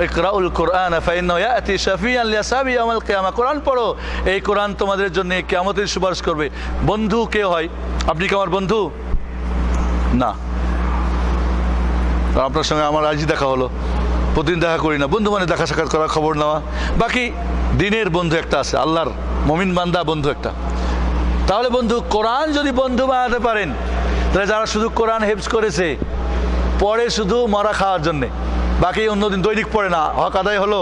B: ইকরাউল কোরআন ফাইন্নাহু ইয়াতি শাফিয়ান লিআসহাবি ইয়াউমাল কিয়ামা। কোরআন পড়ো, এই কোরআন তোমাদের জন্য কিয়ামতের সুপারিশ করবে। বন্ধু কে হয়? আপনি কি আমার বন্ধু? না। আপনার সঙ্গে আমার আজই দেখা হলো, প্রতিদিন দেখা করি না। বন্ধু মানে দেখা সাক্ষাৎ করা, খবর নেওয়া। বাকি দিনের বন্ধু একটা আছে, আল্লাহর মুমিন বান্দা বন্ধু একটা। তাহলে বন্ধু, কোরআন যদি বন্ধু বানাতে পারেন, তাহলে যারা শুধু কোরআন হেফজ করেছে, পড়ে শুধু মরা খাওয়ার জন্যে, বাকি অন্যদিন দৈনিক পড়ে না, হক আদায় হলো?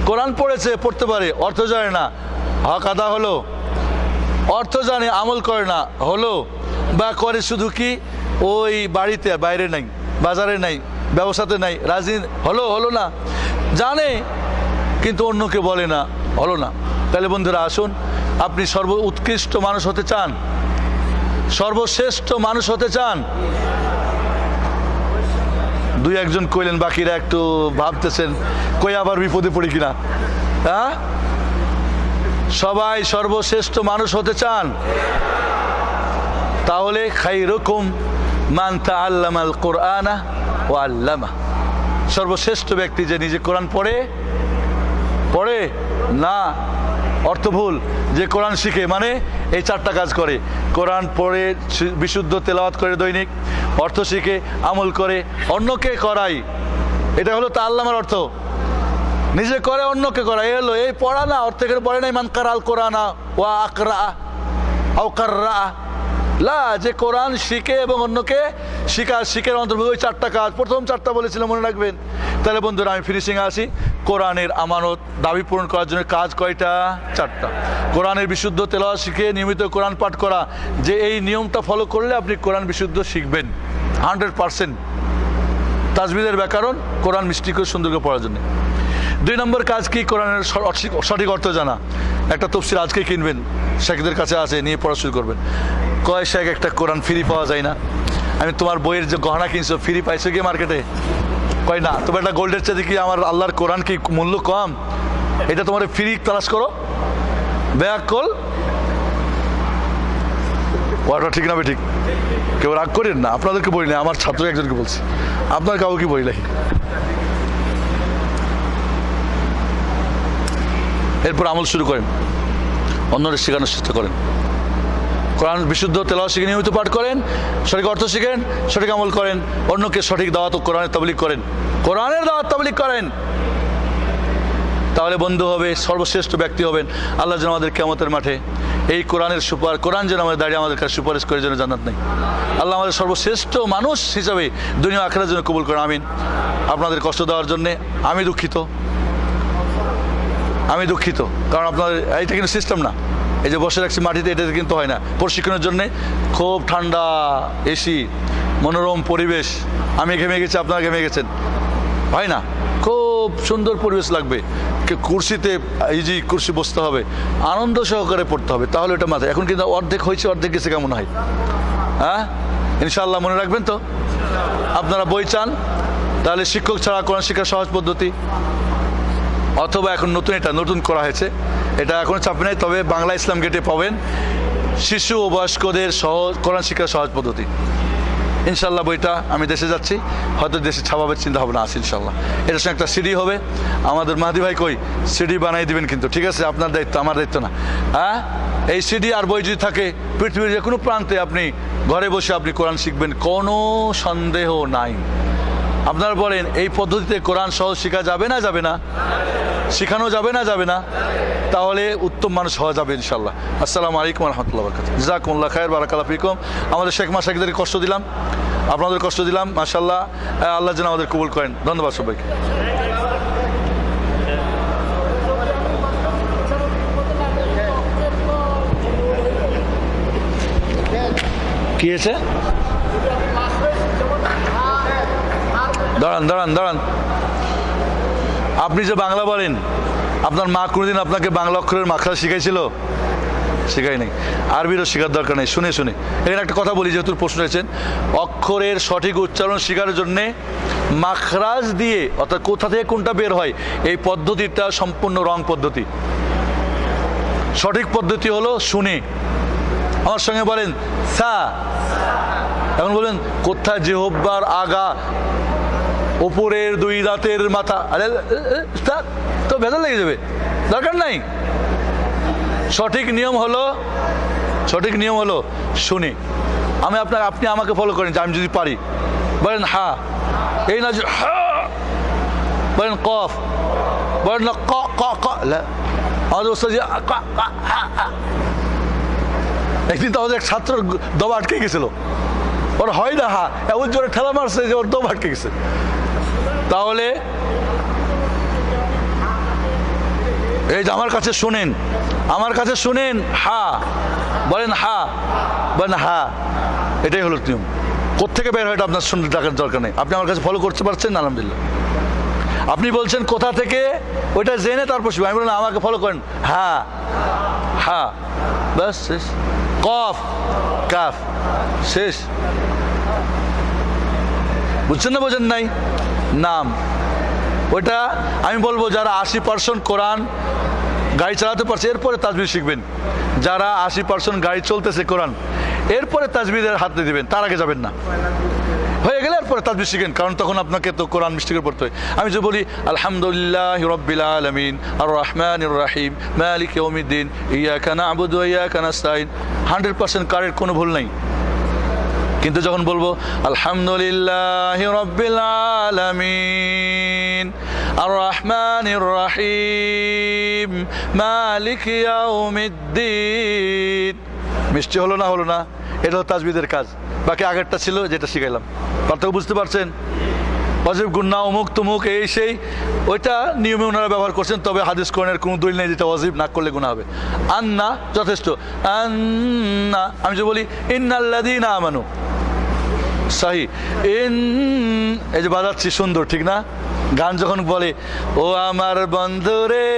B: কোরআন পড়েছে, পড়তে পারে, অর্থ জানে না, হক আদা হলো? অর্থ জানে, আমল করে না, হলো? বা করে শুধু কি ওই বাড়িতে, বাইরে নাই, বাজারে নাই, ব্যবসাতে নাই, রাজি হলো? হলো না? জানে কিন্তু অন্যকে বলে না, হলো না? তাহলে বন্ধুরা আসুন, আপনি উৎকৃষ্ট মানুষ হতে চান, সর্বশ্রেষ্ঠ মানুষ হতে চান? 2-1 কইলেন, বাকিরা একটু ভাবতেছেন কই আবার বিপদে পড়ি কিনা। হ্যাঁ, সবাই সর্বশ্রেষ্ঠ মানুষ হতে চান? তাহলে খাইরুকুম মান তাআল্লামাল কুরআনা ওয়া আল্লামা। সর্বশ্রেষ্ঠ ব্যক্তি যে নিজে কোরআন পড়ে না, অর্থ ভুল, যে কোরআন শিখে, মানে এই 4টা কাজ করে। কোরআন পড়ে বিশুদ্ধ তেলাওয়াত করে দৈনিক, অর্থ শিখে, আমল করে, অন্যকে করাই। এটা হলো তাআল্লামার অর্থ। নিজে করে, অন্যকে করা। এই হলো এই পড়া না, অর্থ এখানে পড়ে নাই মান কারাল কোরআনা ওয়া আকরা আও কাররা লা, যে কোরআন শিখে এবং অন্যকে শিখের অন্তর্ভুক্ত ওই 4টা কাজ। প্রথম 4টা বলেছিলাম, মনে রাখবেন। তাহলে বন্ধুরা আমি ফিনিশিংয়ে আসি। কোরআনের আমানত দাবি পূরণ করার জন্য কাজ কয়টা? 4টা। কোরআনের বিশুদ্ধ তেলাওয়াত শিখে নিয়মিত কোরআন পাঠ করা, যে এই নিয়মটা ফলো করলে আপনি কোরআন বিশুদ্ধ শিখবেন 100%। তাজবিদের ব্যাকরণ, কোরআন মিষ্টি করে সুন্দর করে পড়ার জন্য। 2 নম্বর কাজ কি? কোরআনের সঠিক অর্থ জানা। একটা তফসির আজকে কিনবেন, শেখদের কাছে আছে, নিয়ে পড়া শুরু করবেন। কয় শেখ, একটা কোরআন ফ্রি পাওয়া যায় না? আমি তোমার বইয়ের যে গহনা কিনছো ফ্রি পাইছো কি মার্কেটে? কয় না। তবে একটা গোল্ডের চেয়ে কি আমার আল্লাহর কোরআন কি মূল্য কম? এটা তোমার ফ্রি তালাশ করো। বেয়াক্কল, ওটা ঠিক না? ঠিক। কেউ রাগ করেন না, আপনাদেরকে বলি না, আমার ছাত্র একজনকে বলছি, আপনার কাউকে কি বলি নাই। এরপর আমল শুরু করেন। অন্যদের শেখানোর চেষ্টা করেন। কোরআন বিশুদ্ধ তেলাওয়াত শিখে নিয়মিত পাঠ করেন, সঠিক অর্থ শিখেন, সঠিক আমল করেন, অন্যকে সঠিক দাওয়াত ও কোরআনের তাবলীগ করেন, কোরআনের দাওয়াত তাবলীগ করেন। তাহলে বন্ধু হবে, সর্বশ্রেষ্ঠ ব্যক্তি হবেন। আল্লাহ যেন আমাদের কিয়ামতের মাঠে এই কোরআনের কোরআন যেন আমাদের দাঁড়িয়ে আমাদের কাছে সুপারিশ করে যেন জান্নাত নেই। আল্লাহ আমাদের সর্বশ্রেষ্ঠ মানুষ হিসাবে দুনিয়া আখিরাতের জন্য কবুল করেন, আমিন। আপনাদের কষ্ট দেওয়ার জন্যে আমি দুঃখিত, কারণ আপনাদের এইটা কিন্তু সিস্টেম না। এই যে বসে রাখছি মাটিতে, এটা কিন্তু হয় না। প্রশিক্ষণের জন্যে খুব ঠান্ডা এসি, মনোরম পরিবেশ, আমি ঘেমে গেছি, আপনারা ঘেমে গেছেন, হয় না। খুব সুন্দর পরিবেশ লাগবে, কুর্সিতে ইজি কুর্সি বসতে হবে, আনন্দ সহকারে পড়তে হবে, তাহলে ওটা মাথায়। এখন কিন্তু অর্ধেক হয়েছে, অর্ধেক গেছে, কেমন হয়? হ্যাঁ, ইনশাআল্লাহ মনে রাখবেন তো। আপনারা বই চান, তাহলে শিক্ষক ছাড়া কোরআন শিক্ষার সহজ পদ্ধতি, অথবা এখন নতুন করা হয়েছে, এটা এখন চাপে নেই, তবে বাংলা ইসলাম গেটে পাবেন শিশু ও বয়স্কদের সহজ কোরআন শিক্ষার সহজ পদ্ধতি। ইনশাল্লাহ বইটা আমি দেশে যাচ্ছি, হয়তো দেশে ছাপাবের চিন্তা ভাবনা আছে ইনশাল্লাহ। এটার সঙ্গে একটা সিডি হবে। আমাদের মাহাদি ভাই কই, সিডি বানাই দিবেন কিন্তু, ঠিক আছে? আপনার দায়িত্ব, আমার দায়িত্ব না। হ্যাঁ, এই সিডি আর বই যদি থাকে, পৃথিবীর যে কোনো প্রান্তে আপনি ঘরে বসে আপনি কোরআন শিখবেন, কোনো সন্দেহ নাই। আপনারা বলেন, এই পদ্ধতিতে কোরআন সহজ শেখা যাবে না যাবে না? শেখানো যাবে না যাবে না? তাহলে উত্তম মানুষ হওয়া যাবে ইনশাল্লাহ। আসসালামু আলাইকুম রহমতুল্লাহ বারাকাতুহু। জাযাকুমুল্লাহ খায়র, বারাকাল্লাহু ফিকুম। আমাদের শেখ মাশায়েখদেরকে কষ্ট দিলাম, আপনাদের কষ্ট দিলাম, মাশাআল্লাহ। আল্লাহ যেন আমাদের কবুল করেন। ধন্যবাদ সবাইকে। কি হয়েছে? দাঁড়ান। আপনি যে বাংলা বলেন, আপনার মা কোনোদিন আপনাকে বাংলা অক্ষরের মাখরা শিখাইছিল? শেখাই নাই। আরবিরও শেখার দরকার নেই। শুনে এখানে একটা কথা বলি, যেহেতু প্রশ্ন হয়েছেন, অক্ষরের সঠিক উচ্চারণ শেখার জন্যে মাখরাজ দিয়ে, অর্থাৎ কোথা থেকে কোনটা বের হয়, এই পদ্ধতিটা সম্পূর্ণ রং পদ্ধতি। সঠিক পদ্ধতি হলো শুনে। আমার সঙ্গে বলেন সা। এখন বলেন কোথায় জিহ্বার আগা, উপরের দুই দাঁতের মাথা, আরে তো ভেজাল লেগে যাবে, দরকার নাই। সঠিক নিয়ম হলো শুনি। আপনি আমাকে ফলো করেন, আমি যদি পারি বলেন হা, এই না হা, বলেন কফ, বলেন না ক ক ক। আমাদের ওস্তাদ একদিন তো আমাদের এক ছাত্র দবা আটকে গেছিল, ওর হয় না হা, এমন জোরে ঠেলা মারছে যে ওর দবা আটকে গেছে। তাহলে এই যে আমার কাছে শুনেন হা, বলেন হা, বলেন হা, এটাই হলো নিয়ম। কোত্থেকে বের হয় এটা আপনার শুনতে টাকার দরকার নেই, আপনি আমার কাছে ফলো করতে পারছেন, আলহামদুলিল্লাহ। আপনি বলছেন কোথা থেকে, ওইটা জেনে তারপর শুনবেন। আমি বললাম আমাকে ফলো করেন, হা হা, বাস শেষ। কফ কাফ, শেষ। বুঝছেন না বোঝেন নাই? নাম, ওইটা আমি বলবো যারা 80% কোরআন গাড়ি চালাতে পারছে, এরপরে তাজবিদ শিখবেন। যারা 80% গাড়ি চলতেছে কোরআন, এরপরে তাজবিদের হাতে দিবেন, তার আগে যাবেন না। হয়ে গেলে এরপরে তাজবিদ শিখেন, কারণ তখন আপনাকে তো কোরআন মিস্টেকের পড়তে হয়। আমি যে বলি আলহামদুলিল্লাহি রাব্বিল আলামিন আর রহমানির রহিম মালিক ইয়াউমিদ্দিন ইয়াকা না'বুদু ওয়া ইয়াকা নাস্তাইন, 100% কারেক্ট, কোনো ভুল নাই। কিন্তু যখন বলবো আলহামদুলিল্লাহি রাব্বিল আলামিন আর রহমানির রহিম মালিক ইয়াউমিদ্দিন, মিষ্টি হলো না? এটা হলো তাজবিদের কাজ। বাকি আগেরটা ছিল যেটা শিখাইলাম, পার্থক্য বুঝতে পারছেন? ওয়াজিব গুন্না অমুক তুমুক এই সেই, ওইটা নিয়মে ওনারা ব্যবহার করছেন, তবে হাদিস কোরআনের কোনো দলিল নেই যেটা ওয়াজিব না করলে গুনাহ হবে। আন্না যথেষ্ট, আন্না। আমি যে বলি ইন্নাল্লাযীনা আমানু, সাহি এই যে বাজাচ্ছি সুন্দর, ঠিক না? গান যখন বলে ও আমার বন্ধুরে,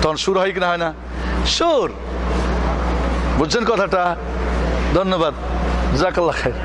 B: তখন সুর হয় কিনা হয় না? সুর। বুঝছেন কথাটা? ধন্যবাদ, জাযাকাল্লাহ খাইর।